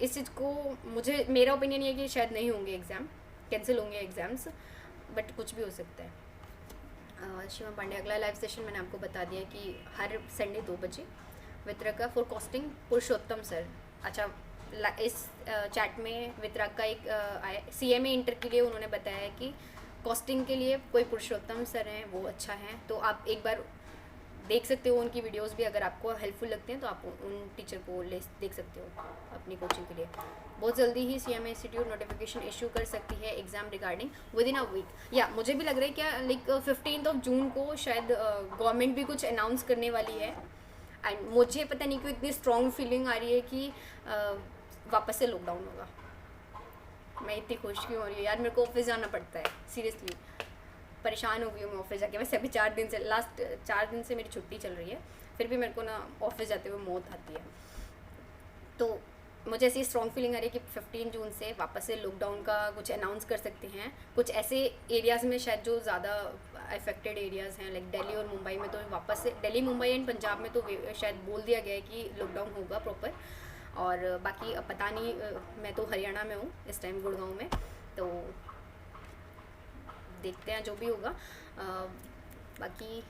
इस चीज़ को मुझे, मेरा ओपिनियन ये है कि शायद नहीं होंगे एग्ज़ाम, कैंसिल होंगे एग्ज़ाम्स, बट कुछ भी हो सकता है। शिवम पांडे, अगला लाइव सेशन मैंने आपको बता दिया कि हर संडे 2 बजे। वितरका फॉर कॉस्टिंग, पुरुषोत्तम सर। अच्छा, इस चैट में वितरक का एक CMA इंटर के लिए उन्होंने बताया है कि कॉस्टिंग के लिए कोई पुरुषोत्तम सर हैं, वो अच्छा है, तो आप एक बार देख सकते हो उनकी वीडियोस भी, अगर आपको हेल्पफुल लगते हैं तो आप उन टीचर को देख सकते हो अपनी कोचिंग के लिए। बहुत जल्दी ही CMA इंस्टीट्यूट नोटिफिकेशन इशू कर सकती है exam regarding within a week. या मुझे भी लग रहा है क्या लाइक 15 जून को शायद गवर्नमेंट भी कुछ अनाउंस करने वाली है। एंड मुझे पता नहीं क्यों इतनी स्ट्रॉन्ग फीलिंग आ रही है कि वापस से लॉकडाउन होगा। मैं इतनी खुश क्यों हो रही हूँ यार, मेरे को ऑफिस जाना पड़ता है सीरियसली, परेशान हो गई हूँ मैं ऑफिस जाके। वैसे अभी 4 दिन से, लास्ट 4 दिन से मेरी छुट्टी चल रही है, फिर भी मेरे को ना ऑफिस जाते हुए मौत आती है। तो मुझे ऐसी स्ट्रॉन्ग फीलिंग आ रही है कि 15 जून से वापस से लॉकडाउन का कुछ अनाउंस कर सकते हैं। कुछ ऐसे एरियाज़ में शायद जो ज़्यादा अफेक्टेड एरियाज़ हैं, लाइक दिल्ली और मुंबई में, तो वापस से दिल्ली, मुंबई एंड पंजाब में तो शायद बोल दिया गया है कि लॉकडाउन होगा प्रॉपर। और बाकी अब पता नहीं, मैं तो हरियाणा में हूँ इस टाइम, गुड़गांव में, तो देखते हैं जो भी होगा। बाकी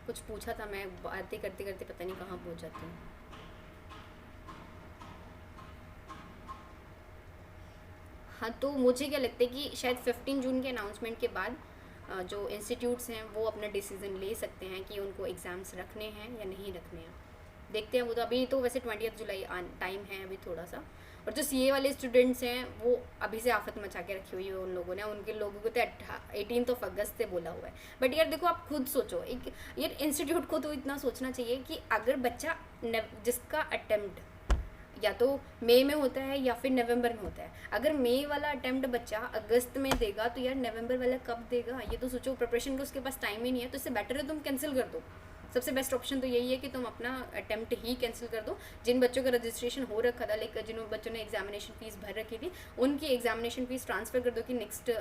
कुछ पूछा था मैं, बातें करते करते पता नहीं कहाँ पहुँच जाती हूँ। हाँ, तो मुझे क्या लगता है कि शायद 15 जून के अनाउंसमेंट के बाद जो इंस्टीट्यूट्स हैं वो अपना डिसीज़न ले सकते हैं कि उनको एग्ज़ाम्स रखने हैं या नहीं रखने हैं। देखते हैं, वो तो अभी तो वैसे 20 जुलाई टाइम है अभी थोड़ा सा। और जो CA वाले स्टूडेंट्स हैं वो अभी से आफत मचा के रखी हुई है उन लोगों ने, उनके लोगों को तो 18 अगस्त से बोला हुआ है। बट यार देखो, आप खुद सोचो, एक यार इंस्टीट्यूट को तो इतना सोचना चाहिए कि अगर बच्चा जिसका अटेम्प्ट या तो मई में होता है या फिर नवंबर में होता है, अगर मई वाला अटेम्प्ट बच्चा अगस्त में देगा तो यार नवंबर वाला कब देगा, ये तो सोचो। प्रिपरेशन का उसके पास टाइम ही नहीं है, तो इससे बेटर है तुम कैंसिल कर दो। सबसे बेस्ट ऑप्शन तो यही है कि तुम अपना अटेम्प्ट ही कैंसिल कर दो। जिन बच्चों का रजिस्ट्रेशन हो रखा था, लाइक जिन बच्चों ने एग्जामिनेशन फ़ीस भर रखी थी, उनकी एग्जामिनेशन फ़ीस ट्रांसफ़र कर दो कि नेक्स्ट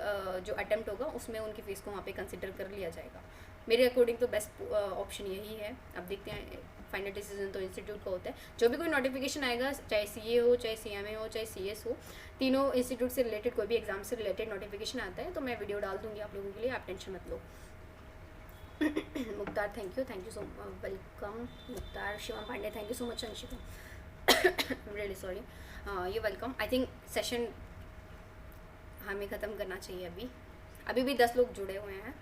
जो अटेम्प्ट होगा उसमें उनकी फ़ीस को वहाँ पे कंसिडर कर लिया जाएगा। मेरे अकॉर्डिंग तो बेस्ट ऑप्शन यही है। अब देखते हैं, फाइनल डिसीजन तो इंस्टीट्यूट का होता है। जो भी कोई नोटिफिकेशन आएगा, चाहे CA हो, चाहे CMA हो, चाहे CS हो, तीनों इंस्टीट्यूट से रिलेटेड कोई भी एग्जाम से रिलेटेड नोटिफिकेशन आता है तो मैं वीडियो डाल दूँगी आप लोगों के लिए, आप टेंशन मत लो। Mukhtar thank you so welcome. Mukhtar, Shivam Pandey thank you so much. Anshika I am really sorry, ये वेलकम। आई थिंक सेशन हमें ख़त्म करना चाहिए। अभी भी 10 लोग जुड़े हुए हैं।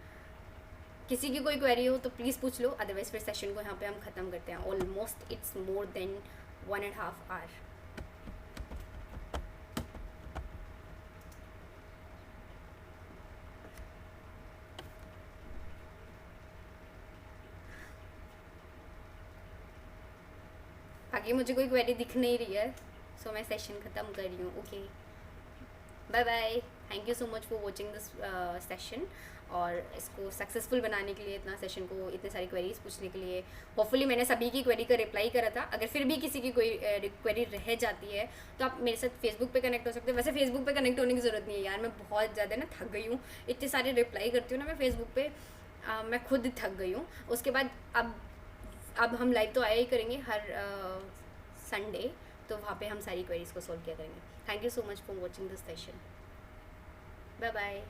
किसी की कोई क्वेरी हो तो प्लीज़ पूछ लो, अदरवाइज़ फिर सेशन को यहाँ पे हम ख़त्म करते हैं। Almost it's more than 1.5 hour. बाकी मुझे कोई क्वेरी दिख नहीं रही है, सो मैं सेशन ख़त्म कर रही हूँ। Okay, bye bye. Thank you so much for watching this session, और इसको सक्सेसफुल बनाने के लिए, इतना सेशन को इतने सारी क्वेरीज पूछने के लिए, होपफुली मैंने सभी की क्वेरी का रिप्लाई करा था। अगर फिर भी किसी की कोई क्वेरी रह जाती है तो आप मेरे साथ फेसबुक पे कनेक्ट हो सकते हो। वैसे फेसबुक पे कनेक्ट होने की ज़रूरत नहीं है यार, मैं बहुत ज़्यादा ना थक गई हूँ, इतने सारे रिप्लाई करती हूँ ना मैं फेसबुक पे, मैं खुद थक गई हूँ। उसके बाद अब हम लाइव तो आया ही करेंगे हर संडे, तो वहाँ पे हम सारी क्वेरीज को सॉल्व किया करेंगे। Thank you so much for watching this session. Bye bye.